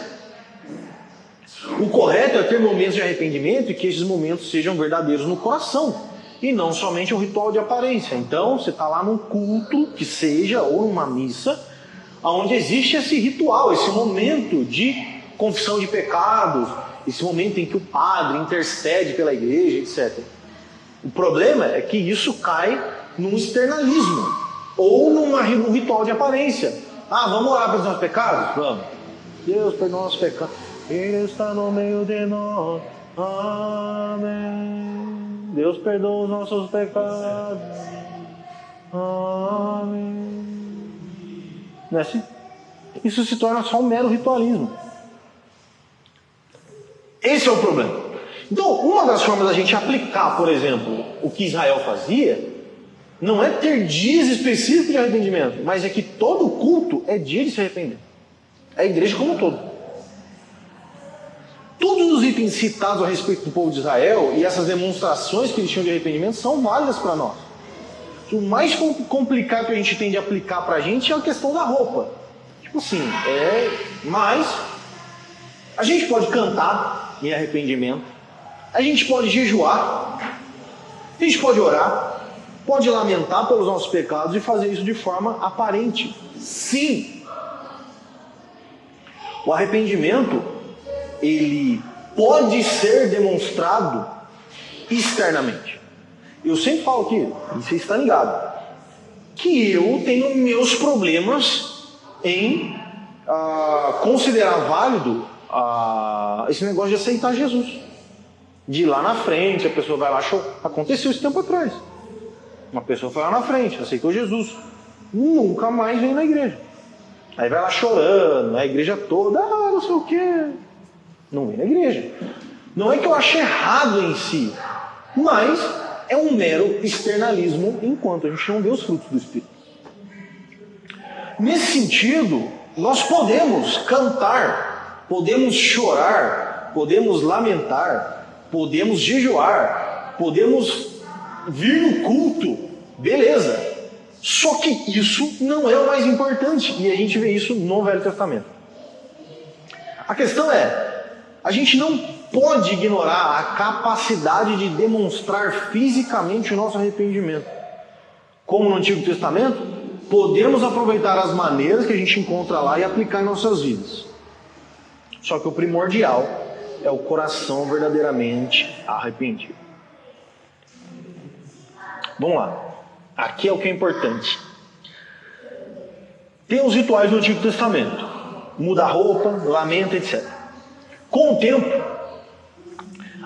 O correto é ter momentos de arrependimento e que esses momentos sejam verdadeiros no coração, e não somente um ritual de aparência. Então, você está lá num culto, que seja, ou numa missa, onde existe esse ritual, esse momento de confissão de pecados, esse momento em que o padre intercede pela igreja, etc. O problema é que isso cai num externalismo, ou num ritual de aparência. Vamos orar pelos nossos pecados? Vamos. Deus, perdoa nossos pecados. Ele está no meio de nós. Amém. Deus perdoa os nossos pecados. Amém. Não é assim? Isso se torna só um mero ritualismo. Esse é o problema. Então, uma das formas da gente aplicar, por exemplo, o que Israel fazia, não é ter dias específicos de arrependimento, mas é que todo culto é dia de se arrepender. É a igreja como um todo. Todos os itens citados a respeito do povo de Israel e essas demonstrações que eles tinham de arrependimento são válidas para nós. O mais complicado que a gente tem de aplicar para a gente é a questão da roupa. Tipo assim, mas a gente pode cantar em arrependimento, a gente pode jejuar, a gente pode orar, pode lamentar pelos nossos pecados e fazer isso de forma aparente. Sim! O arrependimento, ele pode ser demonstrado externamente. Eu sempre falo aqui, e você está ligado, que eu tenho meus problemas em considerar válido esse negócio de aceitar Jesus. De ir lá na frente, a pessoa vai lá, aconteceu esse tempo atrás. Uma pessoa foi lá na frente, aceitou Jesus, nunca mais vem na igreja. Aí vai lá chorando, a igreja toda, não sei o quê. Não vem na igreja. Não é que eu ache errado em si, mas é um mero externalismo enquanto a gente não vê os frutos do Espírito. Nesse sentido, nós podemos cantar, podemos chorar, podemos lamentar, podemos jejuar, podemos vir no culto, beleza. Só que isso não é o mais importante, e a gente vê isso no Velho Testamento. A questão é, a gente não pode ignorar a capacidade de demonstrar fisicamente o nosso arrependimento. Como no Antigo Testamento, podemos aproveitar as maneiras que a gente encontra lá e aplicar em nossas vidas. Só que o primordial é o coração verdadeiramente arrependido. Vamos lá. Aqui é o que é importante. Tem os rituais do Antigo Testamento. Muda a roupa, lamenta, etc. Com o tempo,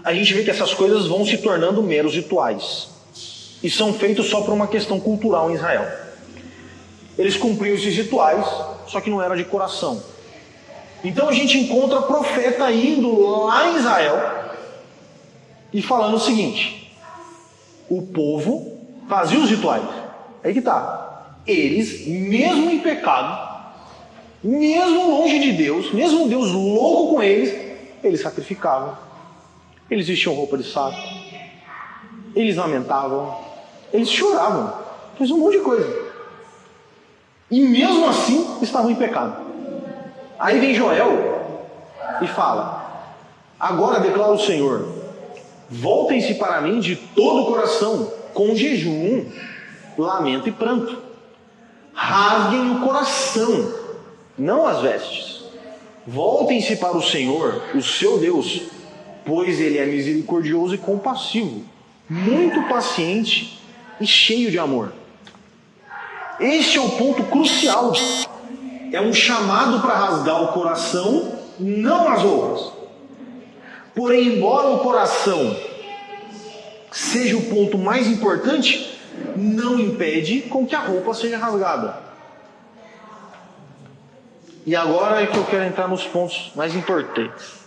a gente vê que essas coisas vão se tornando meros rituais. E são feitos só por uma questão cultural em Israel. Eles cumpriam esses rituais, só que não era de coração. Então a gente encontra profeta indo lá em Israel e falando o seguinte: o povo fazia os rituais. Aí que tá. Eles, mesmo em pecado, mesmo longe de Deus, mesmo Deus louco com eles sacrificavam. Eles vestiam roupa de saco. Eles lamentavam. Eles choravam. Fez um monte de coisa. E mesmo assim, estavam em pecado. Aí vem Joel e fala: agora declara o Senhor, voltem-se para mim de todo o coração, com jejum, lamento e pranto. Rasguem o coração, não as vestes. Voltem-se para o Senhor, o seu Deus, pois Ele é misericordioso e compassivo, muito paciente e cheio de amor. Este é o ponto crucial. É um chamado para rasgar o coração, não as roupas. Porém, embora o coração seja o ponto mais importante, não impede com que a roupa seja rasgada. E agora é que eu quero entrar nos pontos mais importantes.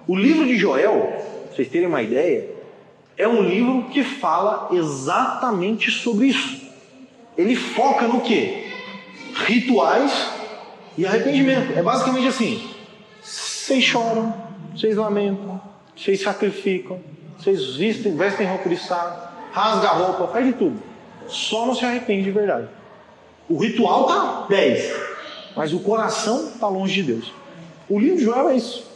O livro de Joel, para vocês terem uma ideia, é um livro que fala exatamente sobre isso. Ele foca no quê? Rituais e arrependimento. É basicamente assim: vocês choram, vocês lamentam, vocês sacrificam, vocês vestem roupa de saco, rasga a roupa, faz de tudo. Só não se arrepende de verdade. O ritual tá 10, mas o coração está longe de Deus. O livro de Joel é isso.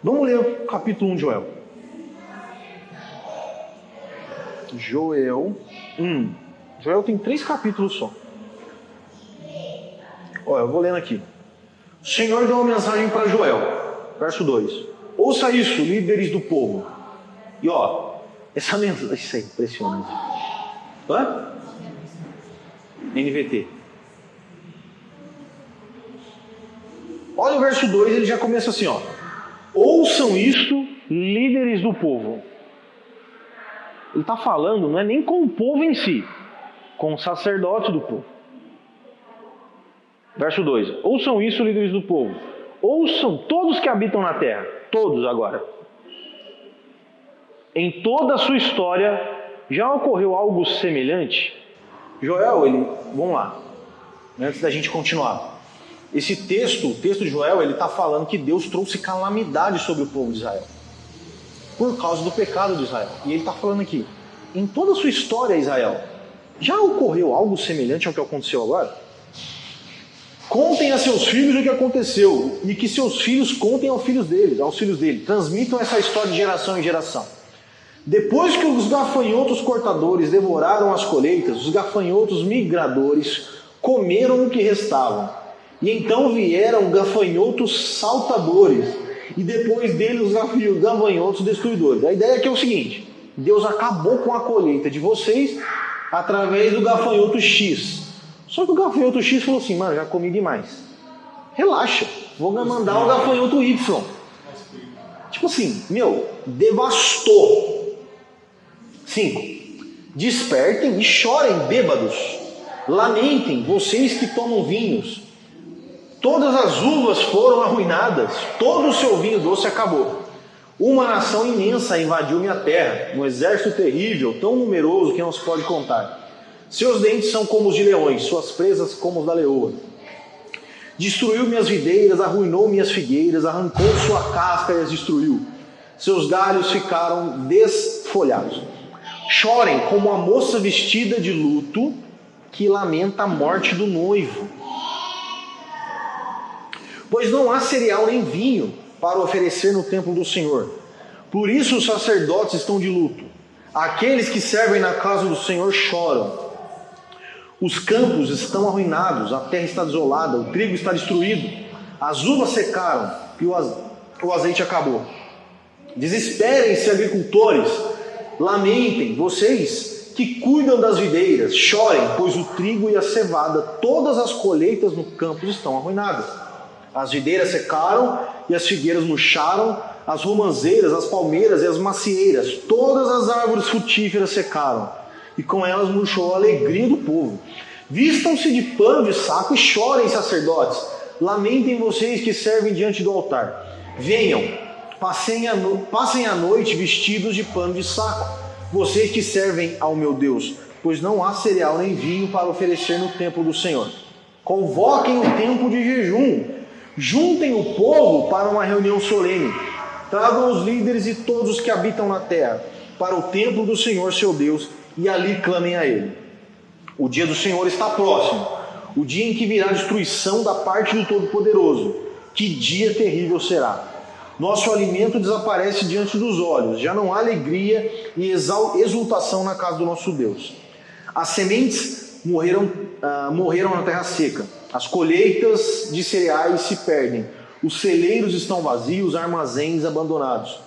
Vamos ler o capítulo 1 de Joel. Joel 1. Joel tem 3 capítulos só. Olha, eu vou lendo aqui. O Senhor deu uma mensagem para Joel. Verso 2. Ouça isso, líderes do povo. E essa mensagem... Isso é impressionante. Hã? NVT. Olha o verso 2, ele já começa assim, ouçam isso, líderes do povo. Ele está falando, não é nem com o povo em si, com o sacerdote do povo. Verso 2. Ouçam isso, líderes do povo. Ouçam todos que habitam na terra. Todos agora. Em toda a sua história, já ocorreu algo semelhante? Joel, vamos lá, antes da gente continuar. Esse texto, o texto de Joel, ele está falando que Deus trouxe calamidade sobre o povo de Israel, por causa do pecado de Israel. E ele está falando aqui, em toda a sua história, Israel, já ocorreu algo semelhante ao que aconteceu agora? Contem a seus filhos o que aconteceu, e que seus filhos contem aos filhos dele. Transmitam essa história de geração em geração. Depois que os gafanhotos cortadores devoraram as colheitas, os gafanhotos migradores comeram o que restava. E então vieram gafanhotos saltadores, e depois deles os gafanhotos destruidores. A ideia aqui é o seguinte: Deus acabou com a colheita de vocês através do gafanhoto X. Só que o gafanhoto X falou assim, mano, já comi demais. Relaxa, vou mandar o gafanhoto Y. Tipo assim, devastou. 5. Despertem e chorem bêbados. Lamentem, vocês que tomam vinhos. Todas as uvas foram arruinadas, todo o seu vinho doce acabou. Uma nação imensa invadiu minha terra, um exército terrível, tão numeroso que não se pode contar. Seus dentes são como os de leões, suas presas como os da leoa. Destruiu minhas videiras, arruinou minhas figueiras, arrancou sua casca e as destruiu. Seus galhos ficaram desfolhados. Chorem como a moça vestida de luto que lamenta a morte do noivo. Pois não há cereal nem vinho para oferecer no templo do Senhor. Por isso os sacerdotes estão de luto. Aqueles que servem na casa do Senhor choram. Os campos estão arruinados, a terra está desolada, o trigo está destruído, as uvas secaram e o azeite acabou. Desesperem-se, agricultores, lamentem, vocês que cuidam das videiras, chorem, pois o trigo e a cevada, todas as colheitas no campo estão arruinadas. As videiras secaram e as figueiras murcharam, as romãzeiras, as palmeiras e as macieiras, todas as árvores frutíferas secaram, e com elas murchou a alegria do povo. Vistam-se de pano de saco e chorem, sacerdotes. Lamentem vocês que servem diante do altar. Venham, passem a noite vestidos de pano de saco, vocês que servem ao meu Deus, pois não há cereal nem vinho para oferecer no templo do Senhor. Convoquem o tempo de jejum, juntem o povo para uma reunião solene. Tragam os líderes e todos os que habitam na terra para o templo do Senhor seu Deus e ali clamem a Ele. O dia do Senhor está próximo, o dia em que virá a destruição da parte do Todo-Poderoso. Que dia terrível será! Nosso alimento desaparece diante dos olhos, já não há alegria e exultação na casa do nosso Deus. As sementes morreram na terra seca, as colheitas de cereais se perdem, os celeiros estão vazios, armazéns abandonados.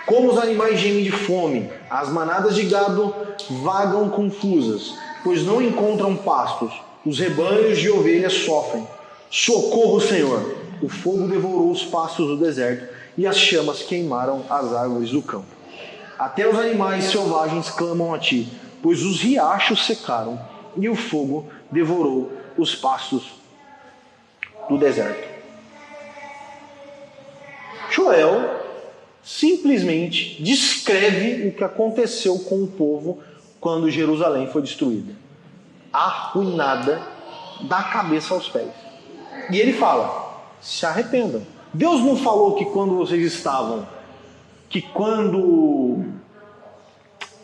Como os animais gemem de fome, as manadas de gado vagam confusas, pois não encontram pastos, os rebanhos de ovelhas sofrem. Socorro, Senhor! O fogo devorou os pastos do deserto e as chamas queimaram as árvores do campo. Até os animais selvagens clamam a ti, pois os riachos secaram e o fogo devorou os pastos do deserto. Joel simplesmente descreve o que aconteceu com o povo quando Jerusalém foi destruída. Arruinada da cabeça aos pés. E ele fala, se arrependam. Deus não falou que quando vocês estavam, que quando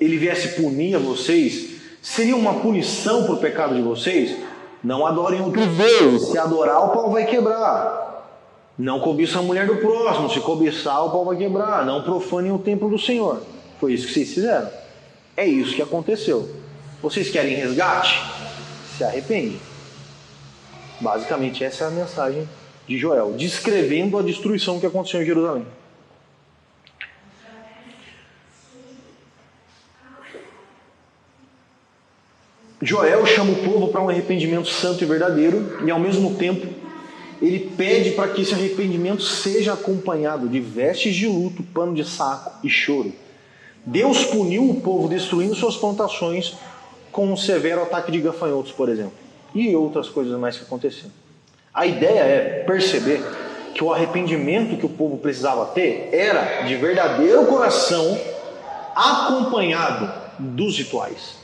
Ele viesse punir a vocês, seria uma punição para o pecado de vocês? Não adorem outro Deus. Se adorar, o pau vai quebrar. Não cobiça a mulher do próximo. Se cobiçar, o pau vai quebrar. Não profanem o templo do Senhor. Foi isso que vocês fizeram. É isso que aconteceu. Vocês querem resgate? Se arrependem. Basicamente, essa é a mensagem de Joel, descrevendo a destruição que aconteceu em Jerusalém. Joel chama o povo para um arrependimento santo e verdadeiro, e ao mesmo tempo ele pede para que esse arrependimento seja acompanhado de vestes de luto, pano de saco e choro. Deus puniu o povo destruindo suas plantações com um severo ataque de gafanhotos, por exemplo, e outras coisas mais que aconteceram. A ideia é perceber que o arrependimento que o povo precisava ter era de verdadeiro coração, acompanhado dos rituais.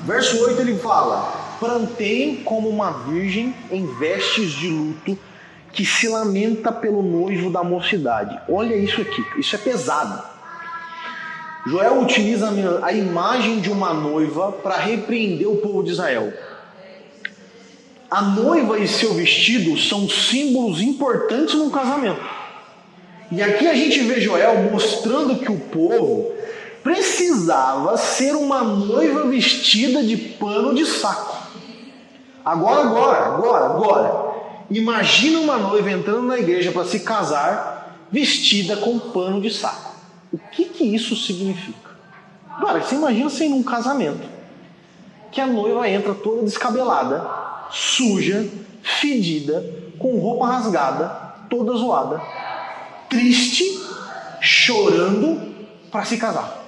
Verso 8 ele fala: planteiem como uma virgem em vestes de luto que se lamenta pelo noivo da mocidade. Olha isso aqui, isso é pesado. Joel utiliza a imagem de uma noiva para repreender o povo de Israel. A noiva e seu vestido são símbolos importantes no casamento. E aqui a gente vê Joel mostrando que o povo precisava ser uma noiva vestida de pano de saco. Agora. Imagina uma noiva entrando na igreja para se casar vestida com pano de saco. O que isso significa? Agora, você imagina você ir num casamento que a noiva entra toda descabelada, suja, fedida, com roupa rasgada, toda zoada, triste, chorando para se casar.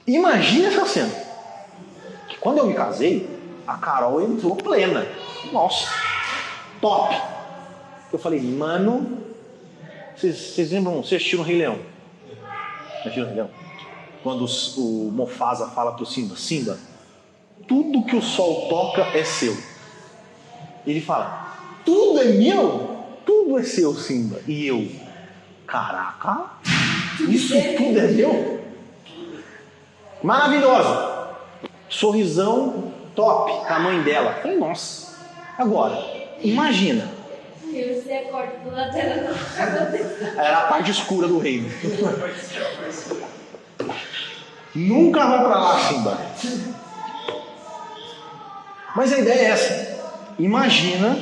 Imagina essa cena. Que quando eu me casei, a Carol entrou plena. Nossa, top. Eu falei, mano, vocês lembram, vocês assistiram o Rei Leão? Assistiram o Rei Leão? Quando o Mufasa fala pro Simba, Simba, tudo que o sol toca é seu. Ele fala, tudo é meu? Tudo é seu, Simba. E eu, caraca, isso tudo é meu? Maravilhosa. Sorrisão top, tamanho dela. Falei, nossa. Agora, imagina. E você acorda do lado dela. Era a parte escura do reino. Nunca vá pra lá, Simba. Mas a ideia é essa. Imagina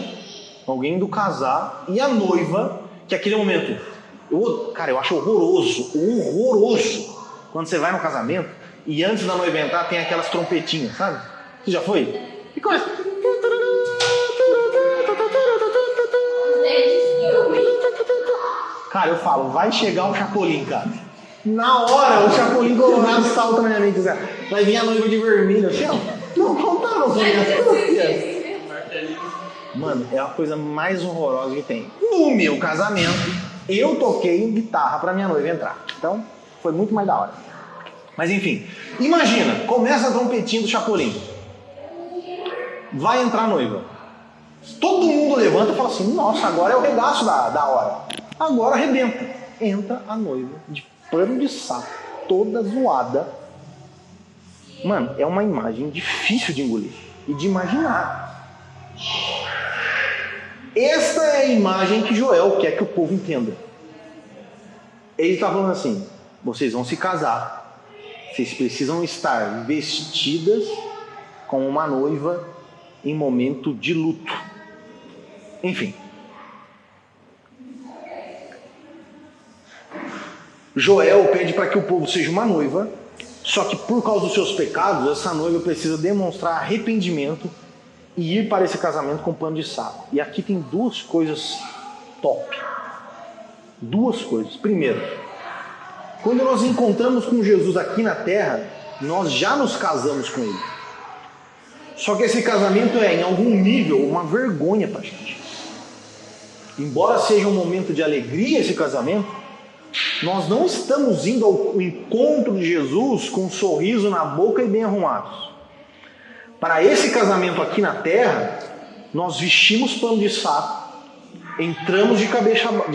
alguém do casar e a noiva, que aquele momento, cara, eu acho horroroso, quando você vai no casamento e antes da noiva entrar tem aquelas trompetinhas, sabe? Você já foi? E começa. Cara, eu falo, vai chegar o Chapolin, cara. Na hora, o Chapolin colorado salta na minha mente. Vai vir a noiva de vermelho. Não contaram com isso. Mano, é a coisa mais horrorosa que tem. No meu casamento, eu toquei guitarra pra minha noiva entrar. Então, foi muito mais da hora. Mas enfim, imagina, começa a trompetinha do Chapolin. Vai entrar a noiva. Todo mundo levanta e fala assim, nossa, agora é o regaço da hora. Agora arrebenta. Entra a noiva de pano de saco, toda zoada. Mano, é uma imagem difícil de engolir e de imaginar. Esta é a imagem que Joel quer que o povo entenda. Ele está falando assim, vocês vão se casar, vocês precisam estar vestidas como uma noiva em momento de luto. Enfim. Joel pede para que o povo seja uma noiva, só que por causa dos seus pecados, essa noiva precisa demonstrar arrependimento e ir para esse casamento com pano de saco. E aqui tem duas coisas top. Duas coisas. Primeiro, quando nós encontramos com Jesus aqui na terra, nós já nos casamos com Ele. Só que esse casamento é, em algum nível, uma vergonha para a gente. Embora seja um momento de alegria esse casamento, nós não estamos indo ao encontro de Jesus com um sorriso na boca e bem arrumados. Para esse casamento aqui na terra, nós vestimos pano de saco, entramos de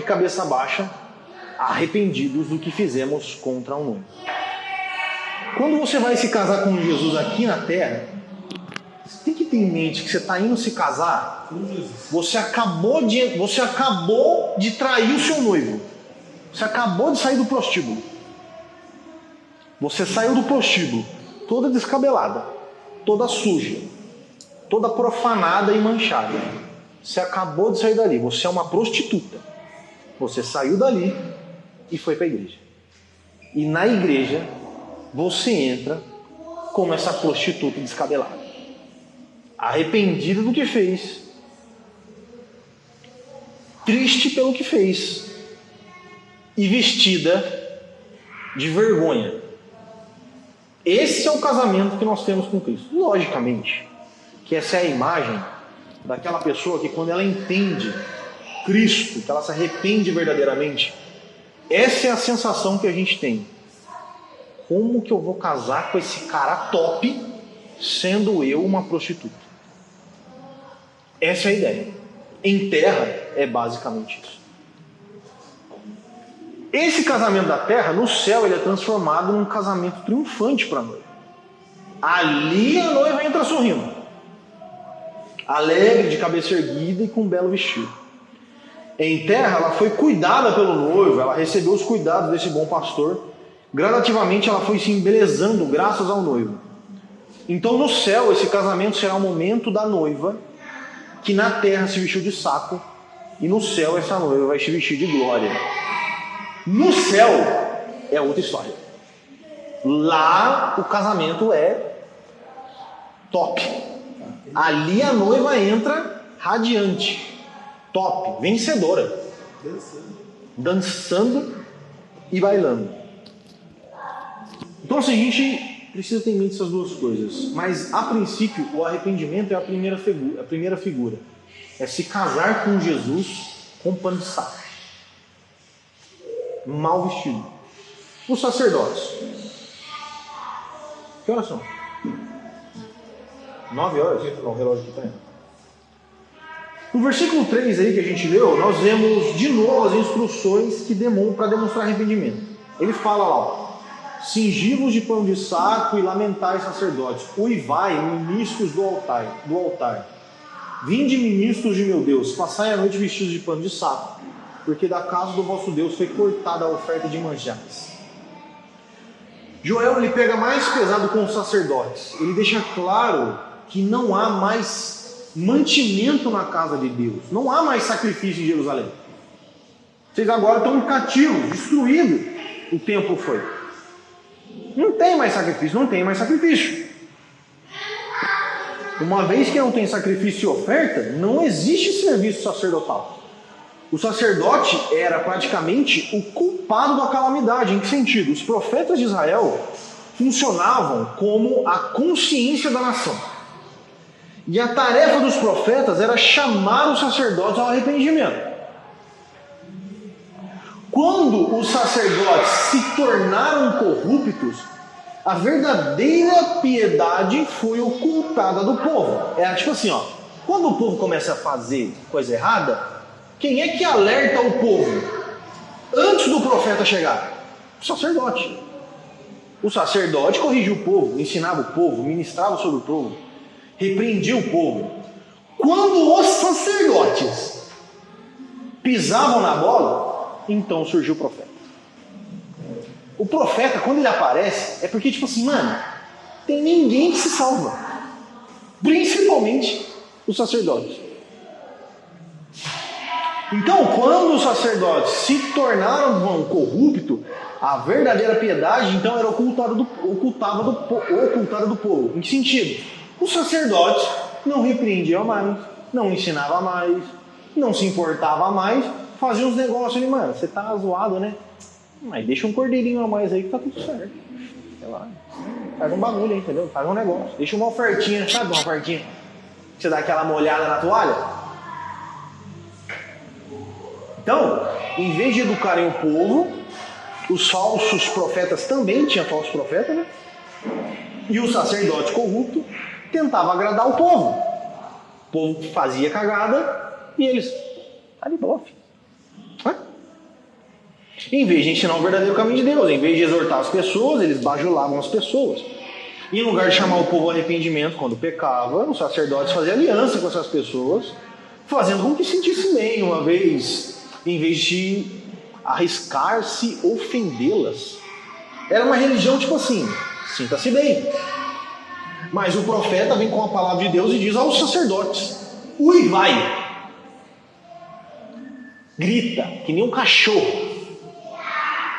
cabeça baixa, arrependidos do que fizemos contra o noivo. Quando você vai se casar com Jesus aqui na terra, você tem que ter em mente que você está indo se casar, você acabou de trair o seu noivo. Você acabou de sair do prostíbulo. Você saiu do prostíbulo toda descabelada, toda suja, toda profanada e manchada. Você acabou de sair dali. Você é uma prostituta. Você saiu dali e foi para a igreja. E na igreja você entra como essa prostituta descabelada, arrependida do que fez, triste pelo que fez e vestida de vergonha. Esse é o casamento que nós temos com Cristo. Logicamente que essa é a imagem daquela pessoa que, quando ela entende Cristo, que ela se arrepende verdadeiramente, essa é a sensação que a gente tem. Como que eu vou casar com esse cara top, sendo eu uma prostituta? Essa é a ideia. Em terra é basicamente isso. Esse casamento da terra, no céu, ele é transformado num casamento triunfante para a noiva. Ali a noiva entra sorrindo, alegre, de cabeça erguida e com um belo vestido. Em terra, ela foi cuidada pelo noivo, ela recebeu os cuidados desse bom pastor. Gradativamente ela foi se embelezando graças ao noivo. Então no céu, esse casamento será o momento da noiva, que na terra se vestiu de saco, e no céu essa noiva vai se vestir de glória. No céu é outra história. Lá o casamento é top. Ali a noiva entra radiante, top, vencedora, dançando e bailando. Então assim, a gente precisa ter em mente essas duas coisas. Mas a princípio o arrependimento é a primeira figura. É se casar com Jesus com pano de saco, mal vestido. Os sacerdotes. Que horas são? 9 horas? Não, o relógio aqui está indo. No versículo 3 aí que a gente leu, nós vemos de novo as instruções que para demonstrar arrependimento. Ele fala lá, ó, cingi-vos de pano de saco e lamentai, sacerdotes, uivai, ministros do altar. Vinde, ministros de meu Deus, passai a noite vestidos de pano de saco, porque da casa do vosso Deus foi cortada a oferta de manjares. Joel, ele pega mais pesado com os sacerdotes. Ele deixa claro que não há mais mantimento na casa de Deus. Não há mais sacrifício em Jerusalém. Vocês agora estão cativos, destruídos. O templo foi. Não tem mais sacrifício, não tem mais sacrifício. Uma vez que não tem sacrifício e oferta, não existe serviço sacerdotal. O sacerdote era praticamente o culpado da calamidade. Em que sentido? Os profetas de Israel funcionavam como a consciência da nação. E a tarefa dos profetas era chamar os sacerdotes ao arrependimento. Quando os sacerdotes se tornaram corruptos, a verdadeira piedade foi ocultada do povo. Era tipo assim, ó, quando o povo começa a fazer coisa errada, quem é que alerta o povo antes do profeta chegar? O sacerdote. O sacerdote corrigia o povo, ensinava o povo, ministrava sobre o povo, repreendia o povo. Quando os sacerdotes pisavam na bola, então surgiu o profeta. O profeta, quando ele aparece, é porque, tipo assim, mano, tem ninguém que se salva. Principalmente os sacerdotes. Então, quando os sacerdotes se tornaram corruptos, a verdadeira piedade, então, era ocultada do povo. Em que sentido? Os sacerdotes não repreendiam mais, não ensinavam mais, não se importava mais, faziam uns negócios ali, mano, você tá zoado, né? Mas deixa um cordeirinho a mais aí que tá tudo certo. Sei lá, faz um bagulho aí, entendeu? Faz um negócio. Deixa uma ofertinha, sabe uma ofertinha? Você dá aquela molhada na toalha. Então, em vez de educarem o povo, os falsos profetas também tinham falsos profetas, né? E o sacerdote corrupto tentava agradar o povo. O povo fazia cagada e eles, tá de boa, filho. Em vez de ensinar o verdadeiro caminho de Deus, em vez de exortar as pessoas, eles bajulavam as pessoas. E em lugar de chamar o povo ao arrependimento quando pecava, os sacerdotes faziam aliança com essas pessoas, fazendo com que sentissem bem uma vez, em vez de arriscar-se ofendê-las. Era uma religião tipo assim, sinta-se bem. Mas o profeta vem com a palavra de Deus e diz aos sacerdotes, uivai, grita, que nem um cachorro,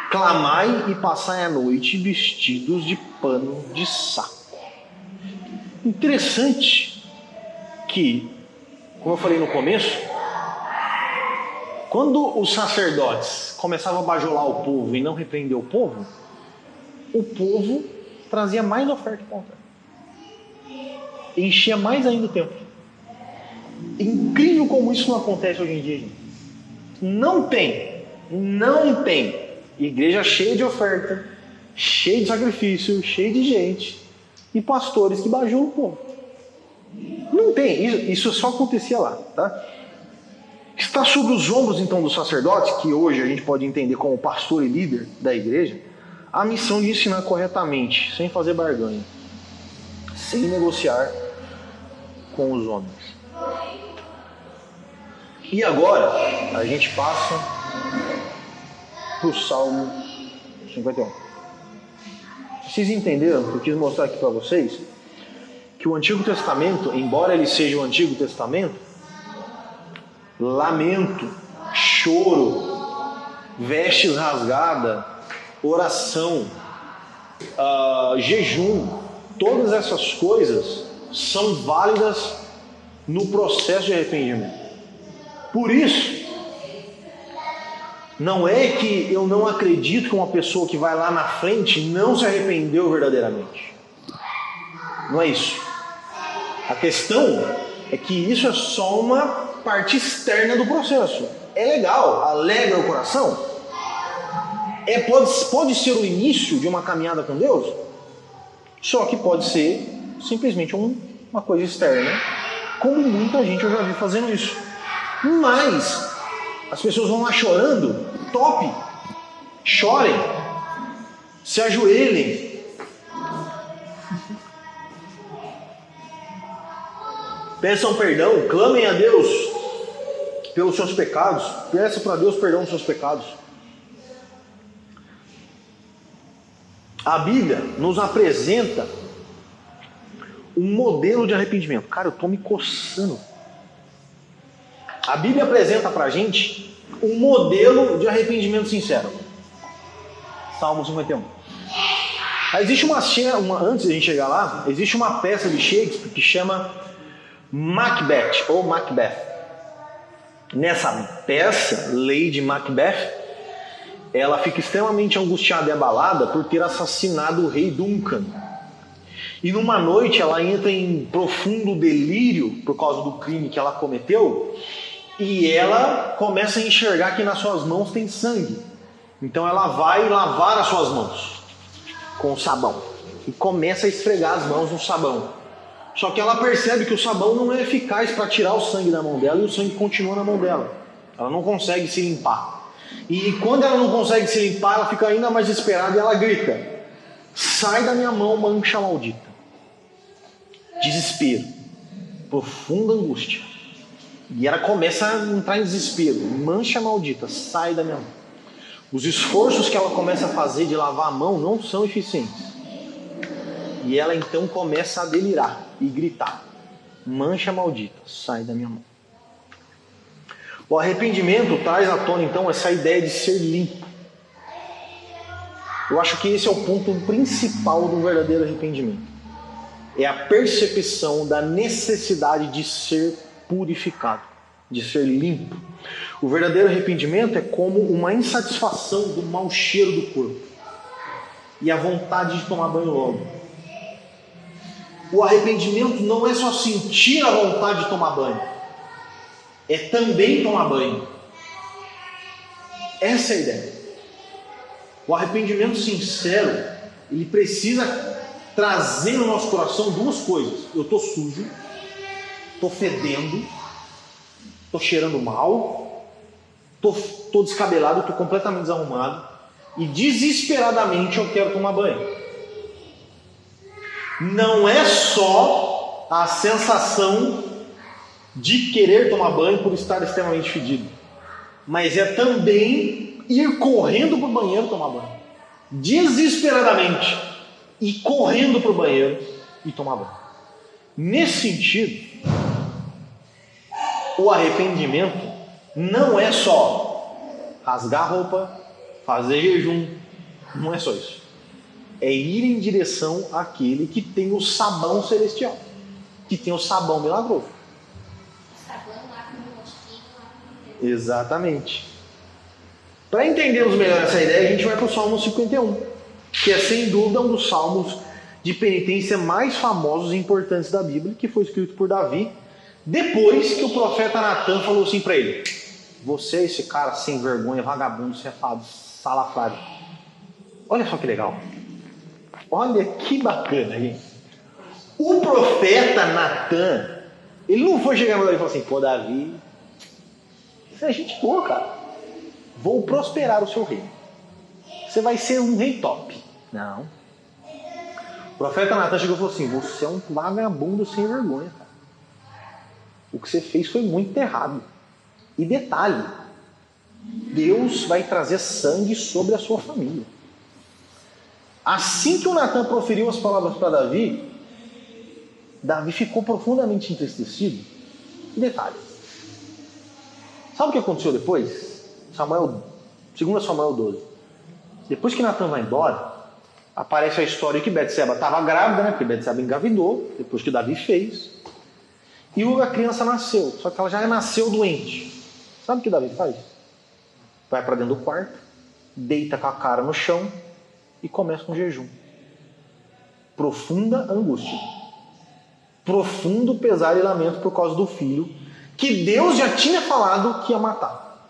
clamai e passai a noite vestidos de pano de saco. Interessante que, como eu falei no começo, quando os sacerdotes começavam a bajular o povo e não repreender o povo trazia mais oferta para o altar. Enchia mais ainda o templo. Incrível como isso não acontece hoje em dia, gente. Não tem igreja cheia de oferta, cheia de sacrifício, cheia de gente e pastores que bajulam o povo. Não tem, isso só acontecia lá, tá? Está sobre os ombros então dos sacerdotes, que hoje a gente pode entender como pastor e líder da igreja, a missão de ensinar corretamente, sem fazer barganha, sem negociar com os homens. E agora a gente passa para o Salmo 51. Vocês entenderam? Eu quis mostrar aqui para vocês que o Antigo Testamento, embora ele seja o Antigo Testamento, lamento, choro, vestes rasgadas, oração, jejum, todas essas coisas são válidas no processo de arrependimento. Por isso, não é que eu não acredito que uma pessoa que vai lá na frente não se arrependeu verdadeiramente. Não é isso. A questão é que isso é só uma parte externa do processo. É legal, alegra o coração. Pode ser o início de uma caminhada com Deus, só que pode ser simplesmente uma coisa externa, como muita gente eu já vi fazendo isso. Mas as pessoas vão lá chorando, top, chorem, se ajoelhem, peçam perdão, clamem a Deus pelos seus pecados, peçam para Deus perdão dos seus pecados. A Bíblia nos apresenta um modelo de arrependimento. Cara, eu estou me coçando. A Bíblia apresenta para a gente um modelo de arrependimento sincero. Salmo 51. Existe antes de a gente chegar lá, existe uma peça de Shakespeare que chama Macbeth, ou Macbeth. Nessa peça, Lady Macbeth, ela fica extremamente angustiada e abalada por ter assassinado o rei Duncan. E numa noite ela entra em profundo delírio por causa do crime que ela cometeu, e ela começa a enxergar que nas suas mãos tem sangue. Então ela vai lavar as suas mãos com o sabão e começa a esfregar as mãos no sabão. Só que ela percebe que o sabão não é eficaz para tirar o sangue da mão dela, e o sangue continua na mão dela. Ela não consegue se limpar. E quando ela não consegue se limpar, ela fica ainda mais desesperada e ela grita: sai da minha mão, mancha maldita. Desespero, profunda angústia. E ela começa a entrar em desespero: mancha maldita, sai da minha mão. Os esforços que ela começa a fazer de lavar a mão não são eficientes. E ela então começa a delirar e gritar: mancha maldita, sai da minha mão. O arrependimento traz à tona então essa ideia de ser limpo. Eu acho que esse é o ponto principal do verdadeiro arrependimento. É a percepção da necessidade de ser purificado, de ser limpo. O verdadeiro arrependimento é como uma insatisfação do mau cheiro do corpo e a vontade de tomar banho logo. O arrependimento não é só sentir a vontade de tomar banho, é também tomar banho. Essa é a ideia. O arrependimento sincero, ele precisa trazer no nosso coração duas coisas. Eu estou sujo, estou fedendo, estou cheirando mal, estou descabelado, estou completamente desarrumado e desesperadamente eu quero tomar banho. Não é só a sensação de querer tomar banho por estar extremamente fedido, mas é também ir correndo para o banheiro tomar banho, desesperadamente, e correndo para o banheiro e tomar banho. Nesse sentido, o arrependimento não é só rasgar a roupa, fazer jejum, não é só isso. É ir em direção àquele que tem o sabão celestial, que tem o sabão milagroso. Exatamente. Para entendermos melhor essa ideia, a gente vai para o Salmo 51, que é sem dúvida um dos salmos de penitência mais famosos e importantes da Bíblia, que foi escrito por Davi, depois que o profeta Natan falou assim para ele: você é esse cara sem vergonha, vagabundo, cefado, salafrário. Olha só que legal. Olha que bacana, gente. O profeta Natan, ele não foi chegar no Davi e falar assim: pô, Davi, você é gente boa, cara. Vou prosperar o seu reino. Você vai ser um rei top. Não. O profeta Natan chegou e falou assim: você é um vagabundo sem vergonha, cara. O que você fez foi muito errado. E detalhe, Deus vai trazer sangue sobre a sua família. Assim que o Natan proferiu as palavras para Davi, Davi ficou profundamente entristecido. E detalhe, sabe o que aconteceu depois? 2 Samuel 12. Depois que Natan vai embora, Aparece a história que Betseba estava grávida, né? Porque Betseba engravidou, depois que Davi fez. E a criança nasceu, só que ela já nasceu doente. Sabe o que Davi faz? Vai para dentro do quarto, deita com a cara no chão e começa um jejum. Profunda angústia. Profundo pesar e lamento por causa do filho que Deus já tinha falado que ia matar.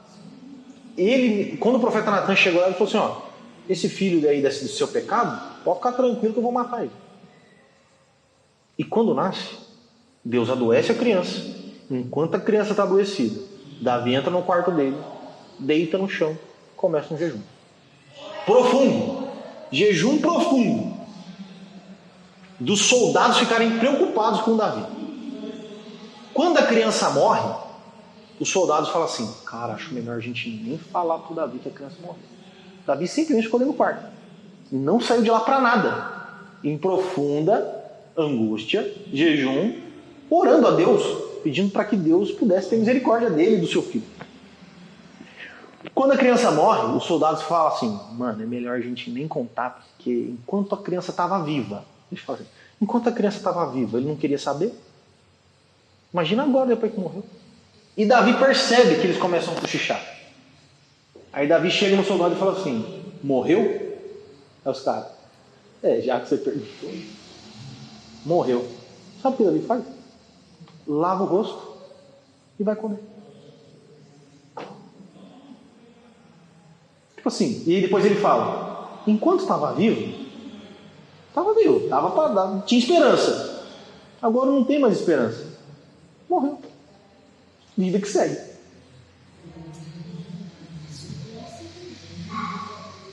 Ele, quando o profeta Natan chegou lá, ele falou assim, ó, esse filho daí do seu pecado, pode ficar tranquilo que eu vou matar ele. E quando nasce, Deus adoece a criança. Enquanto a criança está adoecida, Davi entra no quarto dele, deita no chão, começa um jejum. Profundo. Jejum profundo. Dos soldados ficarem preocupados com Davi. Quando a criança morre, os soldados falam assim, cara, acho melhor a gente nem falar pro Davi que a criança morreu. Davi simplesmente ficou dentro do quarto. E não saiu de lá para nada. Em profunda angústia, jejum, orando a Deus, pedindo para que Deus pudesse ter misericórdia dele e do seu filho. Quando a criança morre, os soldados falam assim, mano, é melhor a gente nem contar, porque enquanto a criança estava viva, eles falam assim, enquanto a criança estava viva, ele não queria saber? Imagina agora, depois que morreu. E Davi percebe que eles começam a cochichar. Aí Davi chega no soldado e fala assim, morreu? Aí os caras, já que você perguntou, morreu. Sabe o que Davi faz? Lava o rosto e vai comer. Tipo assim, e depois ele fala, enquanto estava vivo, dava para dar, tinha esperança. Agora não tem mais esperança. Morreu. Vida que segue.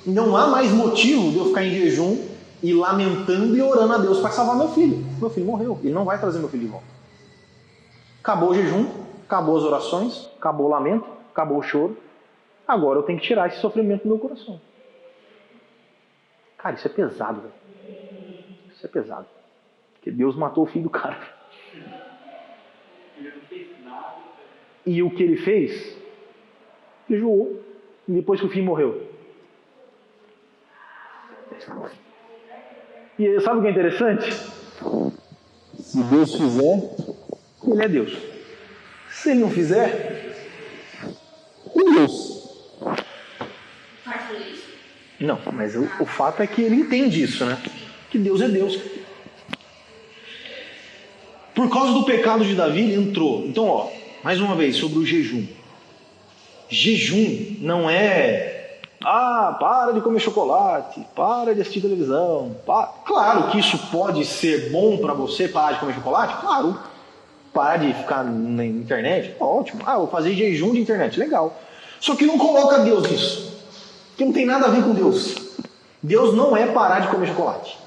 Não há mais motivo de eu ficar em jejum e lamentando e orando a Deus para salvar meu filho. Meu filho morreu. Ele não vai trazer meu filho de volta. Acabou o jejum, acabou as orações, acabou o lamento, acabou o choro. Agora eu tenho que tirar esse sofrimento do meu coração. Cara, isso é pesado, velho. Isso é pesado. Porque Deus matou o filho do cara. E o que ele fez? Jejuou. E depois que o filho morreu. E sabe o que é interessante? Se Deus fizer, ele é Deus. Se ele não fizer, ele é Deus. Não, mas o fato é que ele entende isso, né? Que Deus é Deus. Por causa do pecado de Davi, ele entrou. Então, ó, mais uma vez, sobre o jejum. Jejum não é... para de comer chocolate, para de assistir televisão. Claro que isso pode ser bom para você, parar de comer chocolate. Claro. Parar de ficar na internet, ótimo. Vou fazer jejum de internet, legal. Só que não coloca Deus nisso. Porque não tem nada a ver com Deus. Deus não é parar de comer chocolate.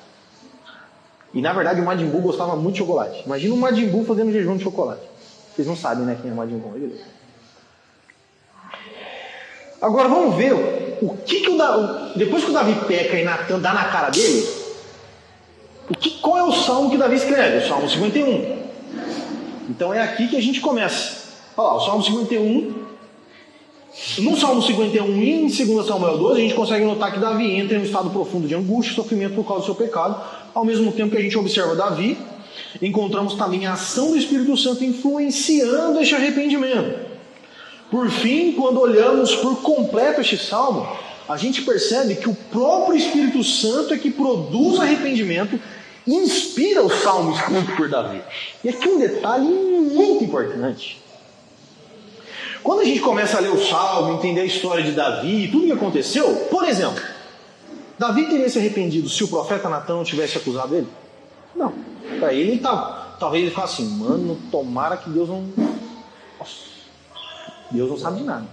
E na verdade o Majin Buu gostava muito de chocolate. Imagina o Majin Buu fazendo jejum de chocolate. Vocês não sabem, né, quem é o Majin Buu, beleza? Agora vamos ver o que depois que o Davi peca e Natan dá na cara dele, qual é o salmo que Davi escreve? O Salmo 51. Então é aqui que a gente começa. Olha lá, o Salmo 51. No Salmo 51 e em 2 Samuel 12, a gente consegue notar que Davi entra em um estado profundo de angústia e sofrimento por causa do seu pecado. Ao mesmo tempo que a gente observa Davi, encontramos também a ação do Espírito Santo influenciando este arrependimento. Por fim, quando olhamos por completo este salmo, a gente percebe que o próprio Espírito Santo é que produz arrependimento e inspira o salmo escrito por Davi. E aqui um detalhe muito importante. Quando a gente começa a ler o salmo, entender a história de Davi e tudo o que aconteceu, por exemplo, Davi teria se arrependido se o profeta Natan não tivesse acusado ele? Não. Para ele, talvez ele falasse assim, mano, tomara que Deus não... Nossa, Deus não sabe de nada.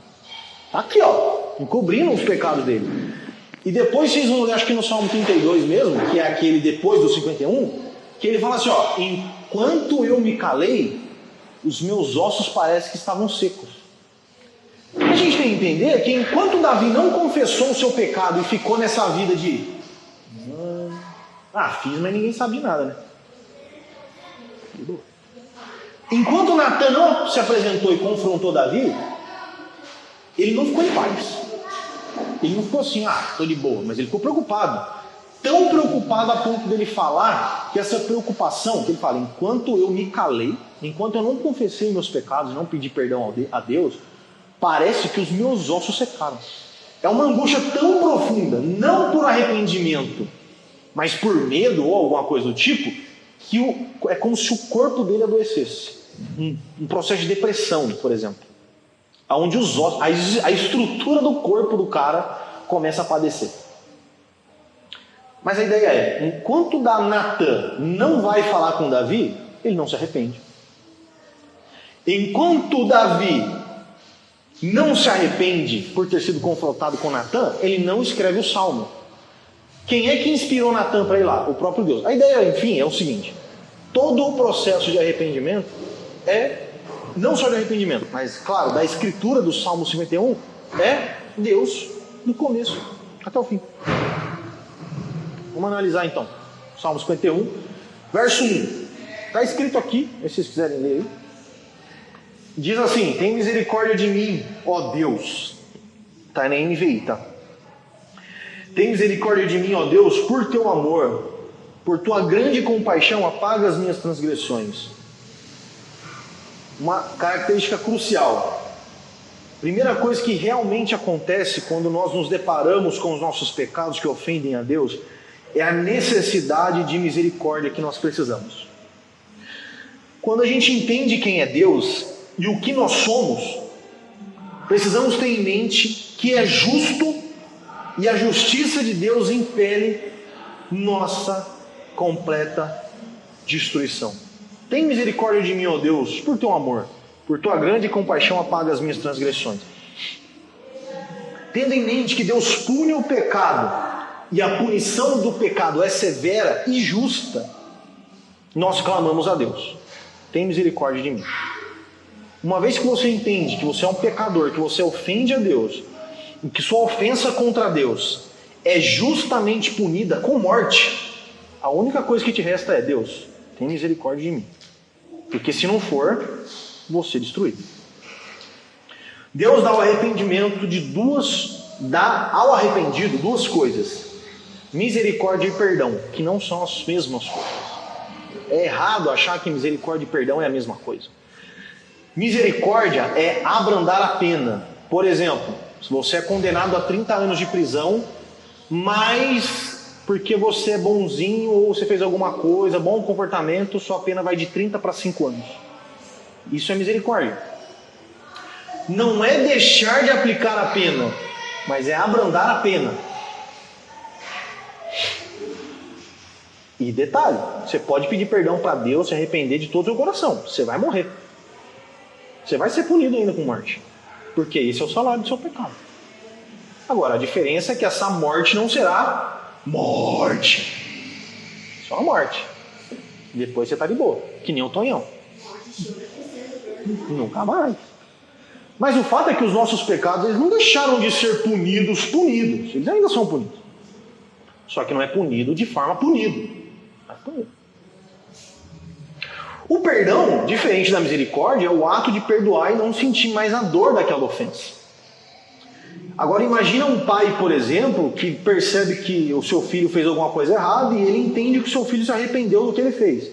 Tá aqui, ó, encobrindo os pecados dele. E depois vocês vão ler, acho que no Salmo 32 mesmo, que é aquele depois do 51, que ele fala assim, ó, enquanto eu me calei, os meus ossos parecem que estavam secos. A gente tem que entender que enquanto Davi não confessou o seu pecado e ficou nessa vida de fiz, mas ninguém sabe de nada, né? Enquanto Natan não se apresentou e confrontou Davi, ele não ficou em paz. Ele não ficou assim, tô de boa, mas ele ficou preocupado. Tão preocupado a ponto dele falar que essa preocupação, que ele fala, enquanto eu me calei, enquanto eu não confessei meus pecados, não pedi perdão a Deus, parece que os meus ossos secaram. É uma angústia tão profunda, não por arrependimento, mas por medo ou alguma coisa do tipo, que é como se o corpo dele adoecesse. Um processo de depressão, por exemplo. Onde os ossos, a estrutura do corpo do cara começa a padecer. Mas a ideia é, enquanto Natan não vai falar com Davi, ele não se arrepende. Enquanto Davi não se arrepende por ter sido confrontado com Natan, ele não escreve o salmo. Quem é que inspirou Natan para ir lá? O próprio Deus. A ideia, enfim, é o seguinte: todo o processo de arrependimento é, não só de arrependimento, mas, claro, da escritura do Salmo 51, é Deus do começo até o fim. Vamos analisar então. Salmo 51, verso 1. Está escrito aqui, se vocês quiserem ler aí. Diz assim: tem misericórdia de mim, ó Deus. Está na NVI, tá? Tem misericórdia de mim, ó Deus, por teu amor, por tua grande compaixão, apaga as minhas transgressões. Uma característica crucial. Primeira coisa que realmente acontece quando nós nos deparamos com os nossos pecados que ofendem a Deus é a necessidade de misericórdia que nós precisamos. Quando a gente entende quem é Deus e o que nós somos, precisamos ter em mente que é justo e a justiça de Deus impele nossa completa destruição. Tem misericórdia de mim, ó Deus, por teu amor, por tua grande compaixão apaga as minhas transgressões. Tendo em mente que Deus pune o pecado e a punição do pecado é severa e justa, nós clamamos a Deus: tem misericórdia de mim. Uma vez que você entende que você é um pecador, que você ofende a Deus, e que sua ofensa contra Deus é justamente punida com morte, a única coisa que te resta é: Deus, tem misericórdia de mim. Porque se não for, você é destruído. Deus dá ao arrependimento dá ao arrependido duas coisas: misericórdia e perdão, que não são as mesmas coisas. É errado achar que misericórdia e perdão é a mesma coisa. Misericórdia é abrandar a pena. Por exemplo, se você é condenado a 30 anos de prisão, mas porque você é bonzinho ou você fez alguma coisa, bom comportamento, sua pena vai de 30 para 5 anos. Isso é misericórdia. Não é deixar de aplicar a pena, mas é abrandar a pena. E detalhe, você pode pedir perdão para Deus, se arrepender de todo o seu coração. Você vai morrer. Você vai ser punido ainda com morte. Porque esse é o salário do seu pecado. Agora, a diferença é que essa morte não será morte. Só a morte. Depois você está de boa. Que nem o Tonhão. Nunca mais. Mas o fato é que os nossos pecados, eles não deixaram de ser punidos. Eles ainda são punidos. Só que não é punido de forma punido. O perdão, diferente da misericórdia, é o ato de perdoar e não sentir mais a dor daquela ofensa. Agora imagina um pai, por exemplo, que percebe que o seu filho fez alguma coisa errada e ele entende que o seu filho se arrependeu do que ele fez.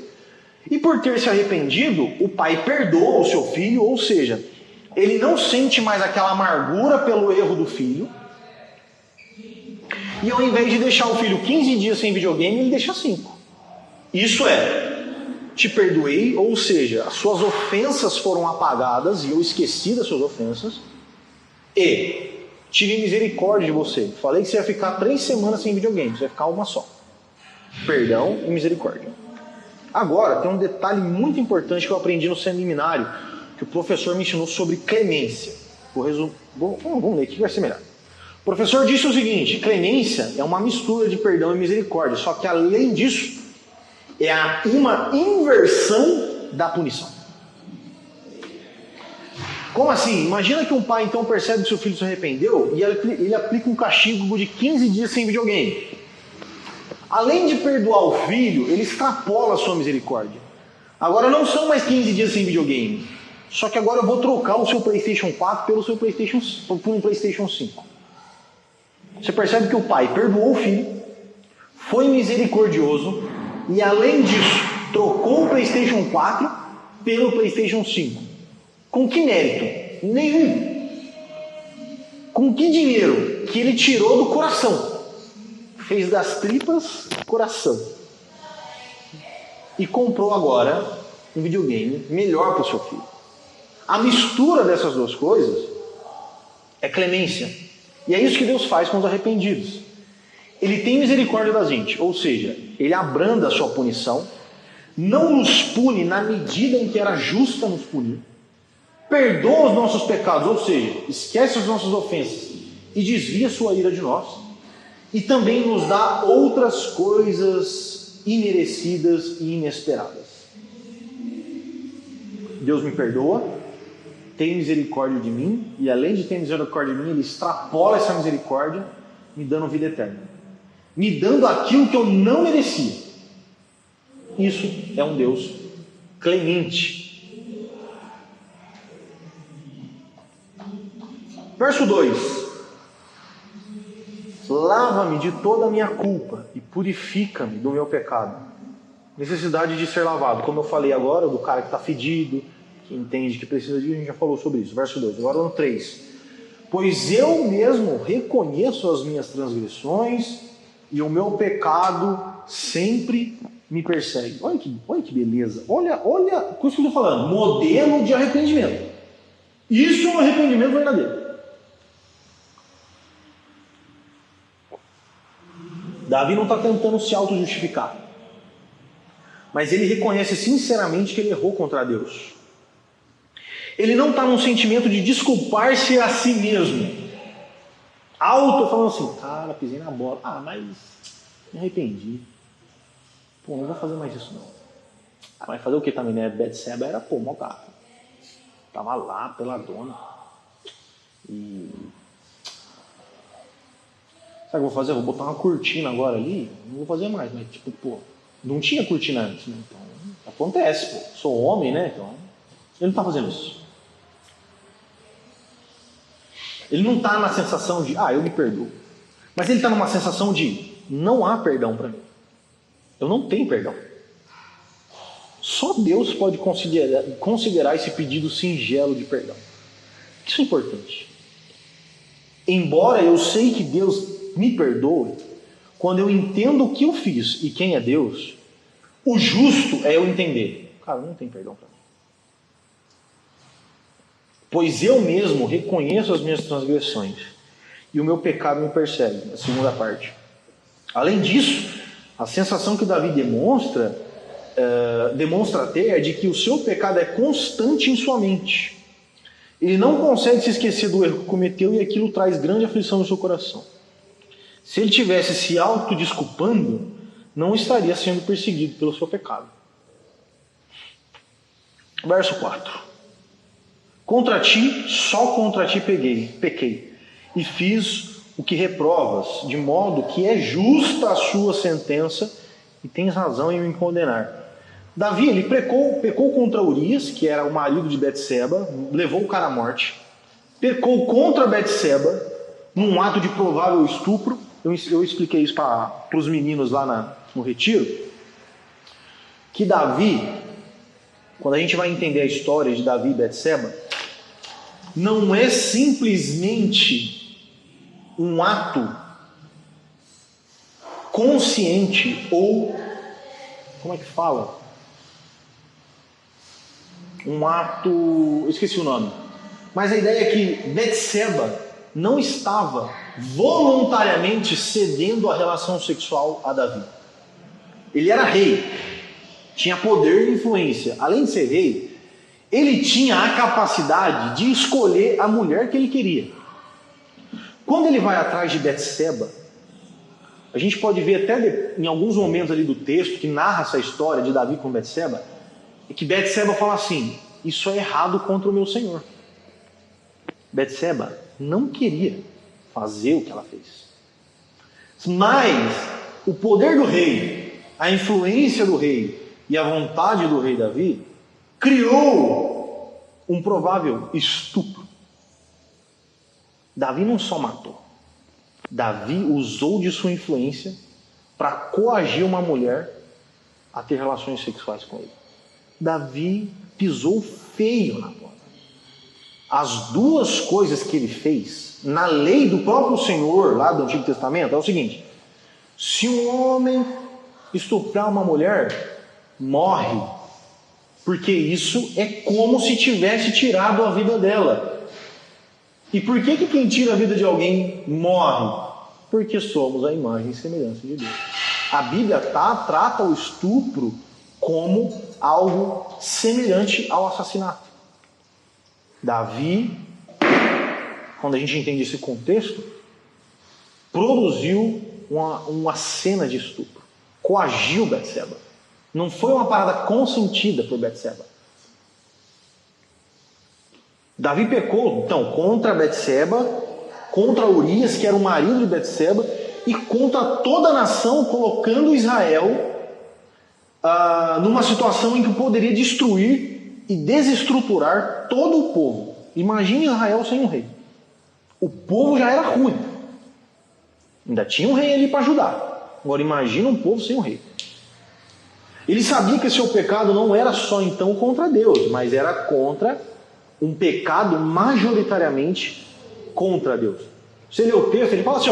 E por ter se arrependido, o pai perdoa o seu filho, ou seja, ele não sente mais aquela amargura pelo erro do filho. E ao invés de deixar o filho 15 dias sem videogame, ele deixa 5. Isso é, te perdoei, ou seja, as suas ofensas foram apagadas e eu esqueci das suas ofensas. E tive misericórdia de você. Falei que você ia ficar 3 semanas sem videogame, você vai ficar uma só. Perdão e misericórdia. Agora, tem um detalhe muito importante que eu aprendi no seminário, que o professor me ensinou sobre clemência. Vamos ler aqui que vai ser melhor. O professor disse o seguinte: clemência é uma mistura de perdão e misericórdia, só que além disso, é uma inversão da punição. Como assim? Imagina que um pai então percebe que seu filho se arrependeu e ele aplica um castigo de 15 dias sem videogame. Além de perdoar o filho, ele extrapola a sua misericórdia. Agora não são mais 15 dias sem videogame. Só que agora eu vou trocar o seu PlayStation 4 por um PlayStation 5. Você percebe que o pai perdoou o filho, foi misericordioso e, além disso, trocou o PlayStation 4 pelo PlayStation 5. Com que mérito? Nenhum. Com que dinheiro? Que ele tirou do coração. Fez das tripas coração. E comprou agora um videogame melhor para o seu filho. A mistura dessas duas coisas é clemência. E é isso que Deus faz com os arrependidos. Ele tem misericórdia da gente, ou seja, ele abranda a sua punição, não nos pune na medida em que era justa nos punir, perdoa os nossos pecados, ou seja, esquece as nossas ofensas e desvia sua ira de nós, e também nos dá outras coisas imerecidas e inesperadas. Deus me perdoa, tem misericórdia de mim, e além de ter misericórdia de mim, ele extrapola essa misericórdia, me dando vida eterna, me dando aquilo que eu não merecia. Isso é um Deus clemente. Verso 2: lava-me de toda a minha culpa e purifica-me do meu pecado. Necessidade de ser lavado, como eu falei agora, do cara que está fedido, que entende que precisa disso, a gente já falou sobre isso. Verso 2, agora no 3: pois eu mesmo reconheço as minhas transgressões e o meu pecado sempre me persegue. Olha que beleza, olha o que eu estou falando, modelo de arrependimento. Isso é um arrependimento verdadeiro. Davi não está tentando se auto-justificar, mas ele reconhece sinceramente que ele errou contra Deus. Ele não está num sentimento de desculpar-se a si mesmo, falando assim, cara, pisei na bola, mas me arrependi, não vou fazer mais isso não. Mas fazer o que também, né? Betseba era, mau gato, tava lá pela dona, e sabe o que eu vou fazer? Eu vou botar uma cortina agora ali, não vou fazer mais, mas não tinha cortina antes, né? Então acontece, sou homem, né? Então ele não está fazendo isso. Ele não está na sensação de, eu me perdoo. Mas ele está numa sensação de, não há perdão para mim. Eu não tenho perdão. Só Deus pode considerar esse pedido singelo de perdão. Isso é importante. Embora eu sei que Deus me perdoe, quando eu entendo o que eu fiz e quem é Deus, o justo é eu entender, cara, não tem perdão para mim. Pois eu mesmo reconheço as minhas transgressões e o meu pecado me persegue. A segunda parte. Além disso, a sensação que Davi demonstra ter é de que o seu pecado é constante em sua mente. Ele não consegue se esquecer do erro que cometeu e aquilo traz grande aflição no seu coração. Se ele tivesse se autodesculpando, não estaria sendo perseguido pelo seu pecado. Verso 4. Contra ti, só contra ti pequei, e fiz o que reprovas, de modo que é justa a sua sentença, e tens razão em me condenar. Davi, ele pecou contra Urias, que era o marido de Betseba, levou o cara à morte. Pecou contra Betseba, num ato de provável estupro. Eu expliquei isso para os meninos lá no retiro, que Davi, quando a gente vai entender a história de Davi e Betseba, não é simplesmente um ato consciente ou, como é que fala? Um ato, eu esqueci o nome, mas a ideia é que Betseba não estava voluntariamente cedendo a relação sexual a Davi. Ele era rei, tinha poder e influência. Além de ser rei, ele tinha a capacidade de escolher a mulher que ele queria. Quando ele vai atrás de Betseba, a gente pode ver até em alguns momentos ali do texto que narra essa história de Davi com Betseba, é que Betseba fala assim, isso é errado contra o meu Senhor. Betseba não queria fazer o que ela fez. Mas o poder do rei, a influência do rei e a vontade do rei Davi criou um provável estupro. Davi não só matou, Davi usou de sua influência para coagir uma mulher a ter relações sexuais com ele. Davi pisou feio na bola. As duas coisas que ele fez, na lei do próprio Senhor, lá do Antigo Testamento, é o seguinte: se um homem estuprar uma mulher, morre, porque isso é como se tivesse tirado a vida dela. E por que quem tira a vida de alguém morre? Porque somos a imagem e semelhança de Deus. A Bíblia trata o estupro como algo semelhante ao assassinato. Davi, quando a gente entende esse contexto, produziu uma cena de estupro, coagiu Betseba. Não foi uma parada consentida por Betseba. Davi pecou, então, contra Betseba, contra Urias, que era o marido de Betseba, e contra toda a nação, colocando Israel numa situação em que poderia destruir e desestruturar todo o povo. Imagine Israel sem um rei. O povo já era ruim. Ainda tinha um rei ali para ajudar. Agora imagina um povo sem um rei. Ele sabia que seu pecado não era só então contra Deus, mas era contra um pecado majoritariamente contra Deus. Você lê o texto, ele fala assim,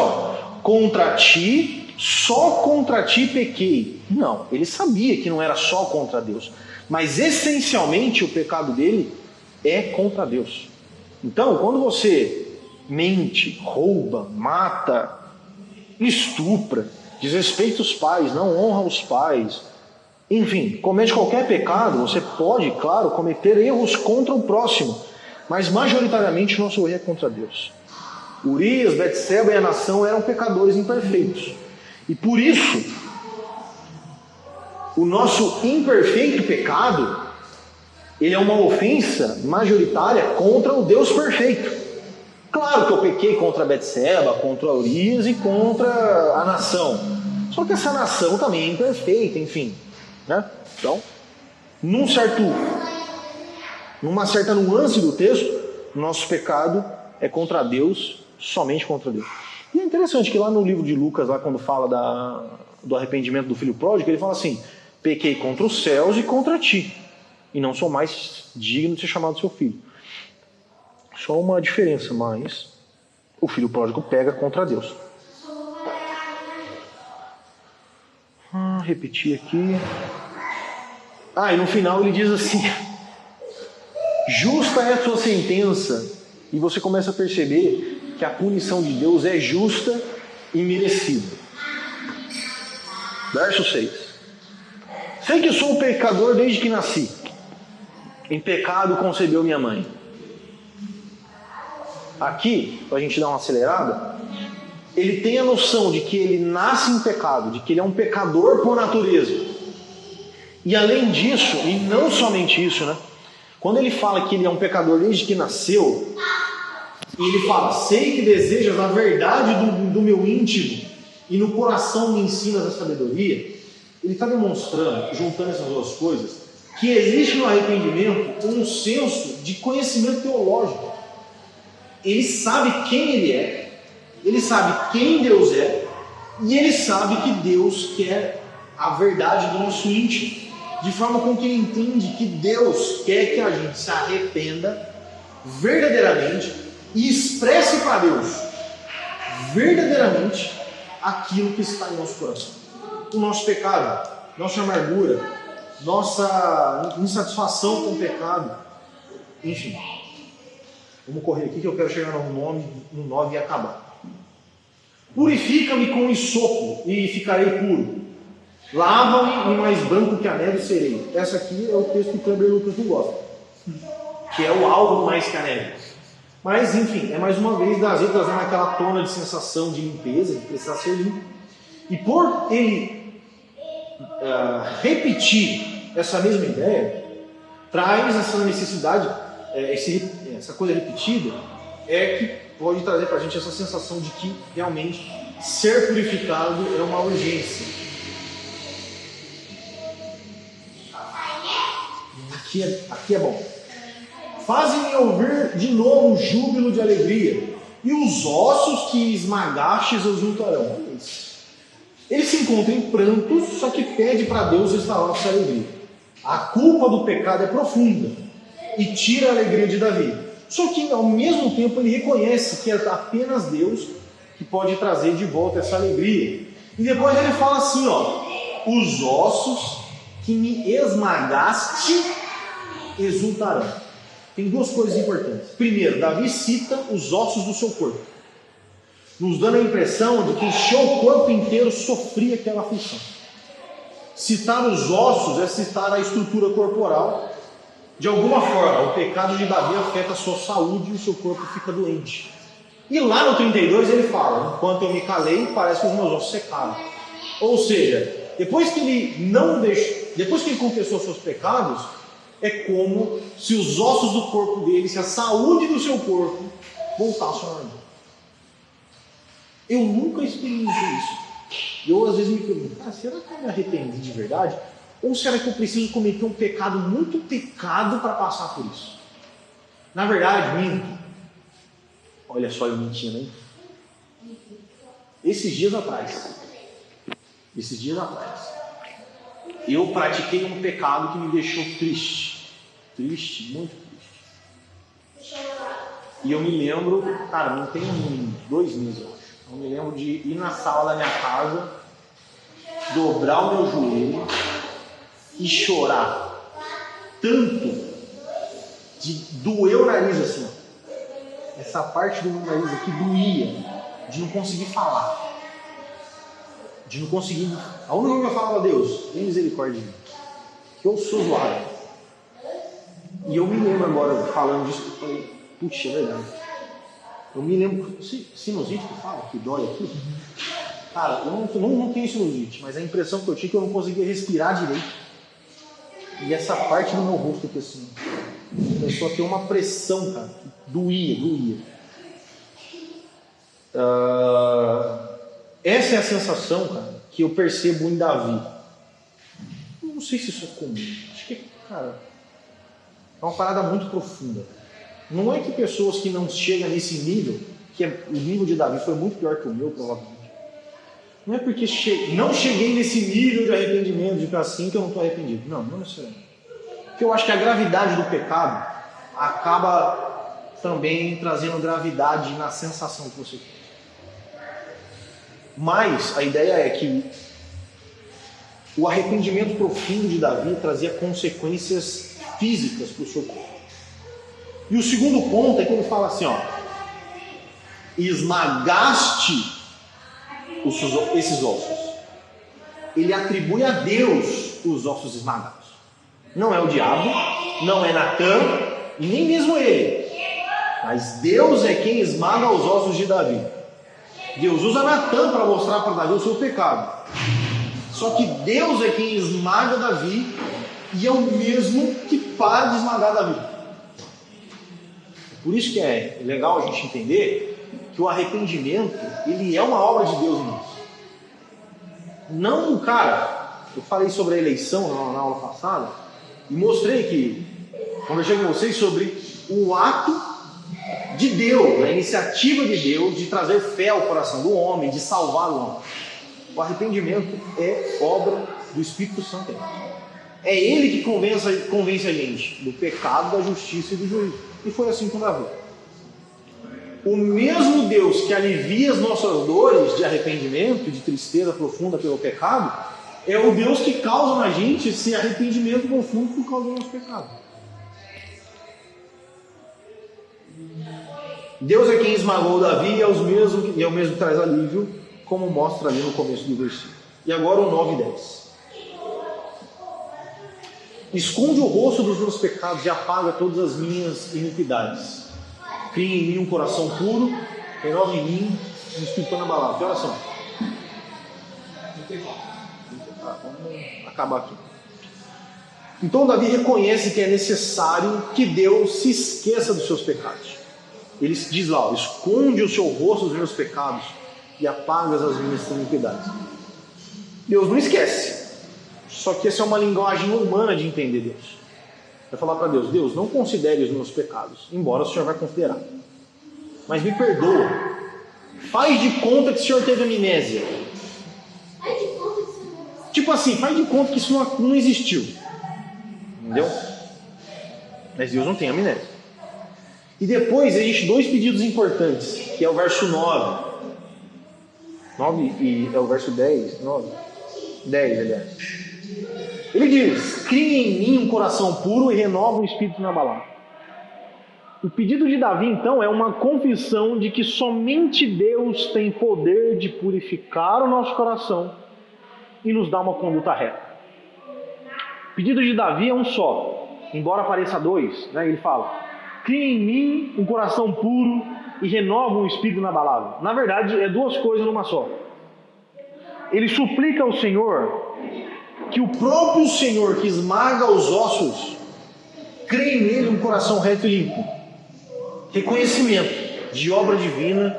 contra ti, só contra ti pequei. Não, ele sabia que não era só contra Deus, mas essencialmente o pecado dele é contra Deus. Então, quando você mente, rouba, mata, estupra, desrespeita os pais, não honra os pais, enfim, comete qualquer pecado, você pode, claro, cometer erros contra o próximo, mas majoritariamente o nosso erro é contra Deus. Urias, Betseba e a nação eram pecadores imperfeitos. E por isso, o nosso imperfeito pecado, ele é uma ofensa majoritária contra o Deus perfeito. Claro que eu pequei contra Betseba, contra Urias e contra a nação. Só que essa nação também é imperfeita, enfim. Né? Então, numa certa nuance do texto, nosso pecado é contra Deus, somente contra Deus. E é interessante que lá no livro de Lucas, lá quando fala do arrependimento do filho pródigo, ele fala assim: pequei contra os céus e contra ti, e não sou mais digno de ser chamado seu filho. Só uma diferença, mas o filho pródigo pega contra Deus. Repetir aqui. E no final ele diz assim: justa é a sua sentença. E você começa a perceber que a punição de Deus é justa e merecida. Verso 6. Sei que sou pecador desde que nasci. Em pecado concebeu minha mãe. Aqui, para a gente dar uma acelerada, ele tem a noção de que ele nasce em pecado, de que ele é um pecador por natureza. E além disso, e não somente isso, né? Quando ele fala que ele é um pecador desde que nasceu, e ele fala: sei que desejas a verdade do meu íntimo, e no coração me ensinas a sabedoria, ele está demonstrando, juntando essas duas coisas, que existe no arrependimento um senso de conhecimento teológico. Ele sabe quem ele é, ele sabe quem Deus é, e ele sabe que Deus quer a verdade do nosso íntimo, de forma com que ele entende que Deus quer que a gente se arrependa verdadeiramente e expresse para Deus verdadeiramente aquilo que está em nosso coração. O nosso pecado, nossa amargura, nossa insatisfação com o pecado, enfim. Vamos correr aqui que eu quero chegar no 9 e acabar. Purifica-me com hisopo e ficarei puro. Lava-me e mais branco que a neve serei. Essa aqui é o texto que o Kleber Lucas não gosta, que é o algo mais que a neve. Mas enfim, é mais uma vez Davi trazendo aquela tona de sensação de limpeza, de precisar ser limpo. E por ele repetir essa mesma ideia, traz essa necessidade, essa coisa repetida, que pode trazer para a gente essa sensação de que realmente ser purificado é uma urgência. Aqui é bom. Fazem-me ouvir de novo um júbilo de alegria, e os ossos que esmagastes os juntarão. Ele se encontra em prantos, só que pede para Deus restaurar sua alegria. A culpa do pecado é profunda e tira a alegria de Davi. Só que ao mesmo tempo ele reconhece que é apenas Deus que pode trazer de volta essa alegria. E depois ele fala assim, ó: os ossos que me esmagaste exultarão. Tem duas coisas importantes. Primeiro, Davi cita os ossos do seu corpo, nos dando a impressão de que o seu corpo inteiro sofria aquela aflição. Citar os ossos é citar a estrutura corporal. De alguma forma, o pecado de Davi afeta a sua saúde e o seu corpo fica doente. E lá no 32 ele fala: enquanto eu me calei, parece que os meus ossos secaram. Ou seja, depois que ele confessou seus pecados, é como se os ossos do corpo dele, se a saúde do seu corpo voltasse ao normal. Eu nunca experimentei isso. Eu às vezes me pergunto: será que eu me arrependi de verdade? Ou será que eu preciso cometer um pecado, muito pecado, para passar por isso? Na verdade, minto. Olha só eu mentindo, hein? Esses dias atrás, eu pratiquei um pecado que me deixou triste. Triste, muito triste. E eu me lembro, cara, não tem uns 2 meses, eu acho. Eu me lembro de ir na sala da minha casa, dobrar o meu joelho e chorar tanto, de doer o nariz assim, ó. Essa parte do meu nariz aqui doía, de não conseguir falar, de não conseguir. A única coisa que eu falava: Deus, tem misericórdia de mim, que eu sou zoado. E eu me lembro agora, falando disso, eu falei: putz, é verdade. Eu me lembro, sinusite que fala, que dói aqui. Cara, eu não tenho sinusite, mas a impressão que eu tinha é que eu não conseguia respirar direito. E essa parte do meu rosto aqui assim, começou a ter uma pressão, cara, que doía. Essa é a sensação, cara, que eu percebo em Davi. Não sei se isso é comum. Acho que, cara, é uma parada muito profunda. Não é que pessoas que não chegam nesse nível, o nível de Davi foi muito pior que o meu, provavelmente. Não é porque não cheguei nesse nível de arrependimento, de ficar assim, que eu não estou arrependido. Não necessariamente. Porque eu acho que a gravidade do pecado acaba também trazendo gravidade na sensação que você tem. Mas a ideia é que o arrependimento profundo de Davi trazia consequências físicas para o seu corpo. E o segundo ponto é que ele fala assim, ó: esmagaste esses ossos. Ele atribui a Deus os ossos esmagados. Não é o diabo, não é Natã, e nem mesmo ele. Mas Deus é quem esmaga os ossos de Davi. Deus usa Natã para mostrar para Davi o seu pecado. Só que Deus é quem esmaga Davi e é o mesmo que para de esmagar Davi. Por isso que é legal a gente entender que o arrependimento, ele é uma obra de Deus em nós. Não, cara, eu falei sobre a eleição na aula passada e mostrei que, conversei com vocês sobre o ato de Deus, a iniciativa de Deus de trazer fé ao coração do homem, de salvar o homem. O arrependimento é obra do Espírito Santo. É Ele que convence a gente do pecado, da justiça e do juízo. E foi assim com Davi. O mesmo Deus que alivia as nossas dores de arrependimento, de tristeza profunda pelo pecado, é o Deus que causa na gente esse arrependimento profundo por causa do nosso pecado. Deus é quem esmagou Davi e é o mesmo que traz alívio, como mostra ali no começo do versículo. E agora o 9 e 10. Esconde o rosto dos meus pecados e apaga todas as minhas iniquidades. Cria em mim um coração puro, renova em mim um espírito inabalável. Que oração? Vamos acabar aqui. Então Davi reconhece que é necessário que Deus se esqueça dos seus pecados. Ele diz lá: esconde o seu rosto dos meus pecados e apaga as minhas iniquidades. Deus não esquece. Só que essa é uma linguagem humana de entender Deus. Vai falar para Deus: Deus, não considere os meus pecados, embora o Senhor vai considerar. Mas me perdoa. Faz de conta que o Senhor teve amnésia. Tipo assim, faz de conta que isso não existiu. Entendeu? Mas Deus não tem amnésia. E depois existem dois pedidos importantes, que é o verso 9. 9 e é o verso 10. 9. 10, aliás. Ele diz: cria em mim um coração puro e renova um espírito inabalável. O pedido de Davi, então, é uma confissão de que somente Deus tem poder de purificar o nosso coração e nos dar uma conduta reta. O pedido de Davi é um só, embora pareça dois, né? Ele fala: cria em mim um coração puro e renova um espírito inabalável. Na verdade, é duas coisas numa só. Ele suplica ao Senhor que o próprio Senhor que esmaga os ossos crê nele um coração reto e limpo. Reconhecimento de obra divina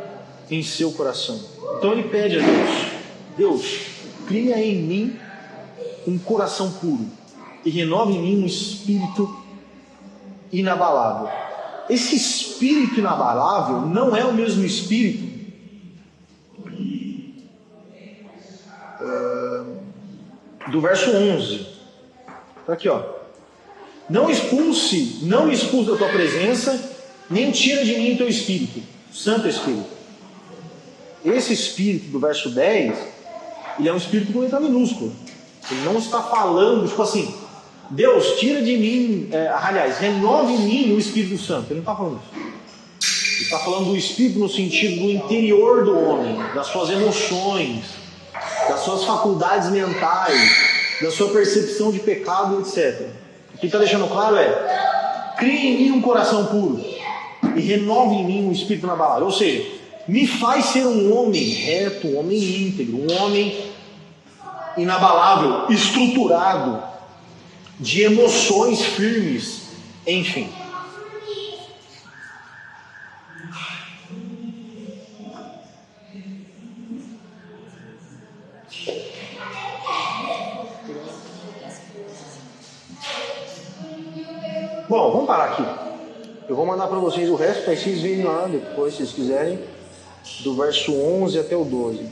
em seu coração. Então ele pede a Deus: Deus, cria em mim um coração puro e renova em mim um espírito inabalável. Esse espírito inabalável não é o mesmo espírito do verso 11. Está aqui, ó. Não expulse da tua presença, nem tira de mim teu espírito, Santo Espírito. Esse espírito do verso 10, ele é um espírito com letra minúscula. Ele não está falando, tipo assim, Deus, tira de mim, aliás, renove em mim o Espírito Santo. Ele não está falando isso. Ele está falando do Espírito no sentido do interior do homem, das suas emoções, das suas faculdades mentais, da sua percepção de pecado, etc. O que está deixando claro é: crie em mim um coração puro e renove em mim um espírito inabalável. Ou seja, me faz ser um homem reto, um homem íntegro, um homem inabalável, estruturado, de emoções firmes, enfim. Bom, vamos parar aqui. Eu vou mandar para vocês o resto, para vocês verem lá depois, se vocês quiserem, do verso 11 até o 12.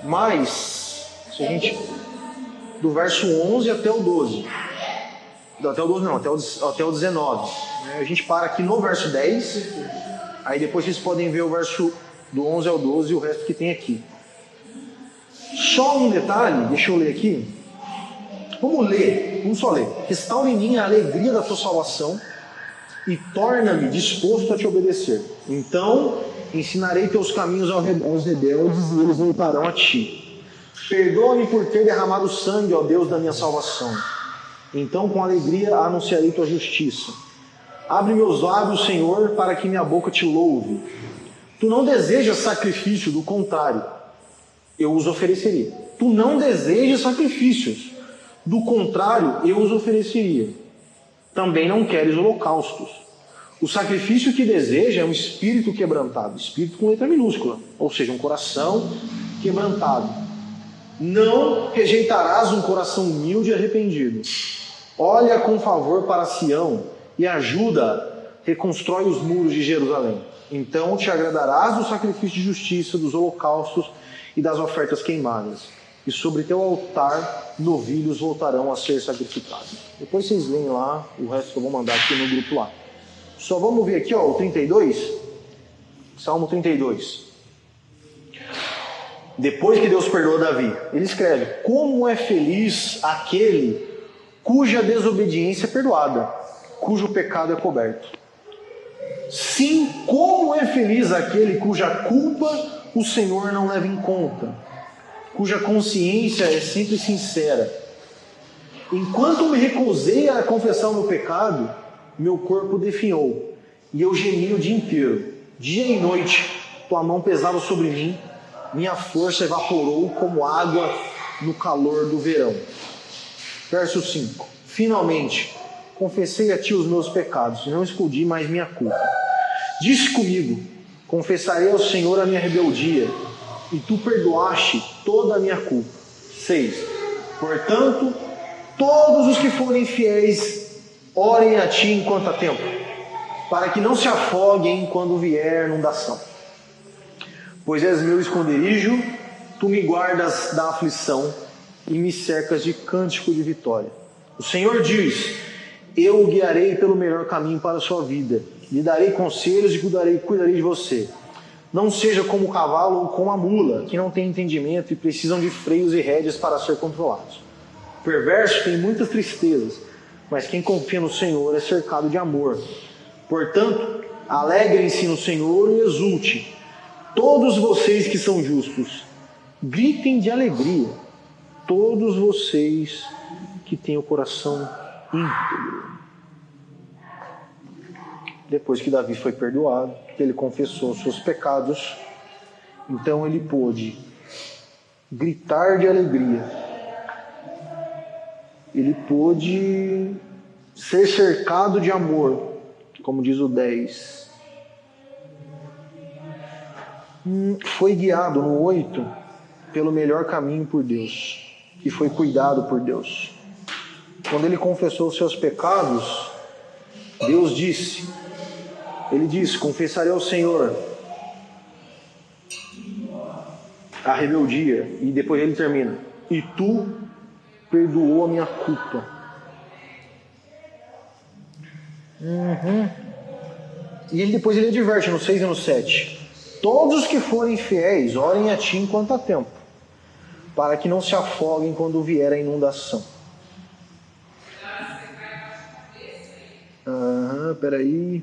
Mas, se a gente... do verso 11 até o 12. Até o 12 não, até o 19. A gente para aqui no verso 10. Aí depois vocês podem ver o verso do 11 ao 12 e o resto que tem aqui. Só um detalhe, deixa eu ler aqui. Vamos só ler. Restaura em mim a alegria da tua salvação e torna-me disposto a te obedecer. Então ensinarei teus caminhos aos rebeldes e eles voltarão a ti. Perdoa-me por ter derramado sangue, ó Deus da minha salvação. Então com alegria anunciarei tua justiça. Abre meus lábios, Senhor, para que minha boca te louve. Tu não desejas sacrifício, do contrário, eu os ofereceria. Tu não desejas sacrifícios, do contrário, eu os ofereceria. Também não queres holocaustos. O sacrifício que deseja é um espírito quebrantado, espírito com letra minúscula, ou seja, um coração quebrantado. Não rejeitarás um coração humilde e arrependido. Olha com favor para Sião e ajuda, reconstrói os muros de Jerusalém. Então te agradarás do sacrifício de justiça, dos holocaustos e das ofertas queimadas. E sobre teu altar novilhos voltarão a ser sacrificados. Depois vocês leem lá, o resto que eu vou mandar aqui no grupo lá. Só vamos ver aqui, ó, o 32. Salmo 32. Depois que Deus perdoa Davi, ele escreve: como é feliz aquele cuja desobediência é perdoada, cujo pecado é coberto. Sim, como é feliz aquele cuja culpa o Senhor não leva em conta, cuja consciência é sempre sincera. Enquanto me recusei a confessar o meu pecado, meu corpo definhou, e eu gemi o dia inteiro. Dia e noite, tua mão pesava sobre mim, minha força evaporou como água no calor do verão. Verso 5. Finalmente, confessei a ti os meus pecados, não escondi mais minha culpa. Disse comigo: confessarei ao Senhor a minha rebeldia, e tu perdoaste toda a minha culpa. 6. Portanto, todos os que forem fiéis, orem a ti enquanto há tempo, para que não se afoguem quando vier a inundação. Pois és meu esconderijo, tu me guardas da aflição e me cercas de cântico de vitória. O Senhor diz: eu o guiarei pelo melhor caminho para a sua vida, lhe darei conselhos e cuidarei de você. Não seja como o cavalo ou como a mula, que não tem entendimento e precisam de freios e rédeas para ser controlados. O perverso tem muitas tristezas, mas quem confia no Senhor é cercado de amor. Portanto, alegrem-se no Senhor e exulte. Todos vocês que são justos, gritem de alegria. Todos vocês que têm o coração íntegro. Depois que Davi foi perdoado, que ele confessou os seus pecados, então ele pôde gritar de alegria. Ele pôde ser cercado de amor, como diz o 10. Foi guiado no 8 pelo melhor caminho por Deus, e foi cuidado por Deus. Quando ele confessou os seus pecados, Deus disse, ele disse: confessarei ao Senhor a rebeldia, e depois ele termina: e tu perdoou a minha culpa. E depois ele adverte no 6 e no 7: todos que forem fiéis, orem a ti enquanto há tempo, para que não se afoguem quando vier a inundação. Peraí.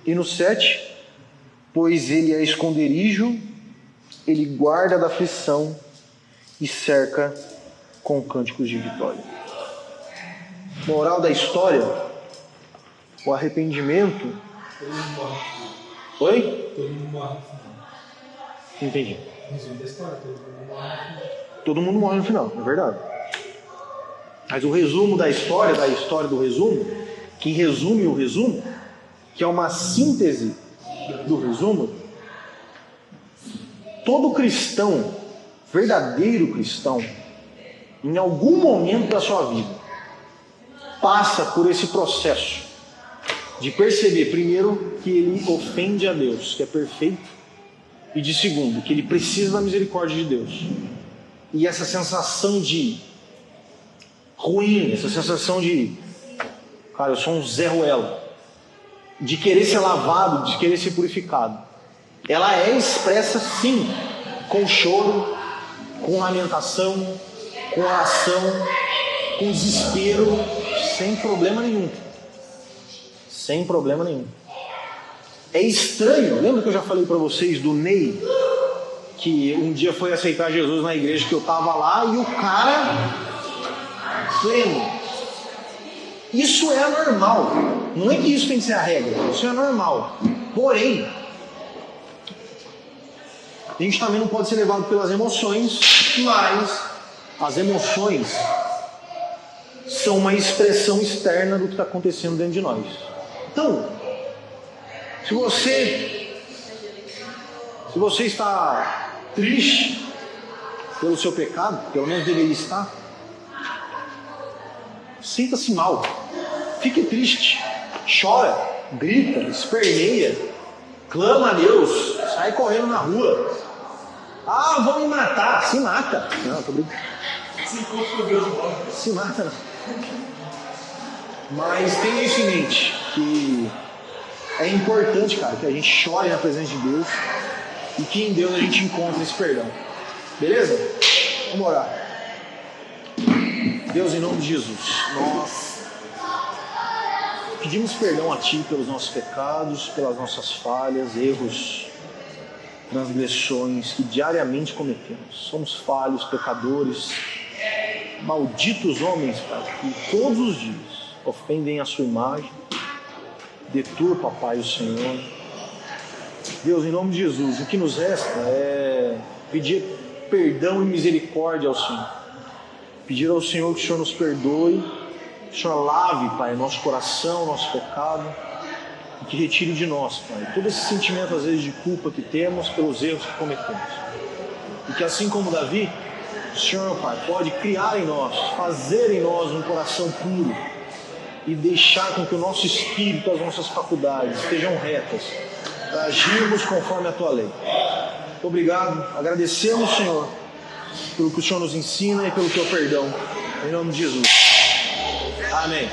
E no 7: pois ele é esconderijo, ele guarda da aflição e cerca com cânticos de vitória. Moral da história: o arrependimento. Todo mundo morre. Oi? Todo mundo morre no final. Entendi. Resumo da história, todo mundo morre no final. Todo mundo morre no final, é verdade. Mas o resumo da história do resumo, que resume o resumo, que é uma síntese do resumo, todo cristão, verdadeiro cristão, em algum momento da sua vida, passa por esse processo de perceber, primeiro, que ele ofende a Deus, que é perfeito, e de segundo, que ele precisa da misericórdia de Deus. E essa sensação de ruim, essa sensação de, cara, eu sou um Zé Ruela, de querer ser lavado, de querer ser purificado, ela é expressa sim, com choro, com lamentação, com oração, com desespero, sem problema nenhum. Sem problema nenhum. É estranho, lembra que eu já falei para vocês do Ney, que um dia foi aceitar Jesus na igreja, que eu tava lá, e o cara pleno. Isso é normal. Não é que isso tem que ser a regra, isso é normal. Porém, a gente também não pode ser levado pelas emoções, mas as emoções são uma expressão externa do que está acontecendo dentro de nós. Então, se você está triste pelo seu pecado, pelo menos deveria estar, sinta-se mal, fique triste, chora, grita, esperneia, clama a Deus, sai correndo na rua. Ah, vão me matar, se mata. Não, tô brincando. Se mata não. Mas tenha isso em mente, que é importante, cara, que a gente chore na presença de Deus e que em Deus a gente encontre esse perdão. Beleza? Vamos orar. Deus, em nome de Jesus, nós pedimos perdão a Ti pelos nossos pecados, pelas nossas falhas, erros, transgressões que diariamente cometemos. Somos falhos, pecadores, malditos homens, Pai, que todos os dias ofendem a Sua imagem, deturpa, Pai, o Senhor. Deus, em nome de Jesus, o que nos resta é pedir perdão e misericórdia ao Senhor. Pedir ao Senhor que o Senhor nos perdoe, que o Senhor lave, Pai, nosso coração, nosso pecado, e que retire de nós, Pai, todo esse sentimento, às vezes, de culpa que temos pelos erros que cometemos. E que, assim como Davi, o Senhor, Pai, pode criar em nós, fazer em nós um coração puro e deixar com que o nosso espírito, as nossas faculdades estejam retas para agirmos conforme a Tua lei. Muito obrigado, agradecemos, Senhor, pelo que o Senhor nos ensina e pelo teu perdão. Em nome de Jesus. Amém.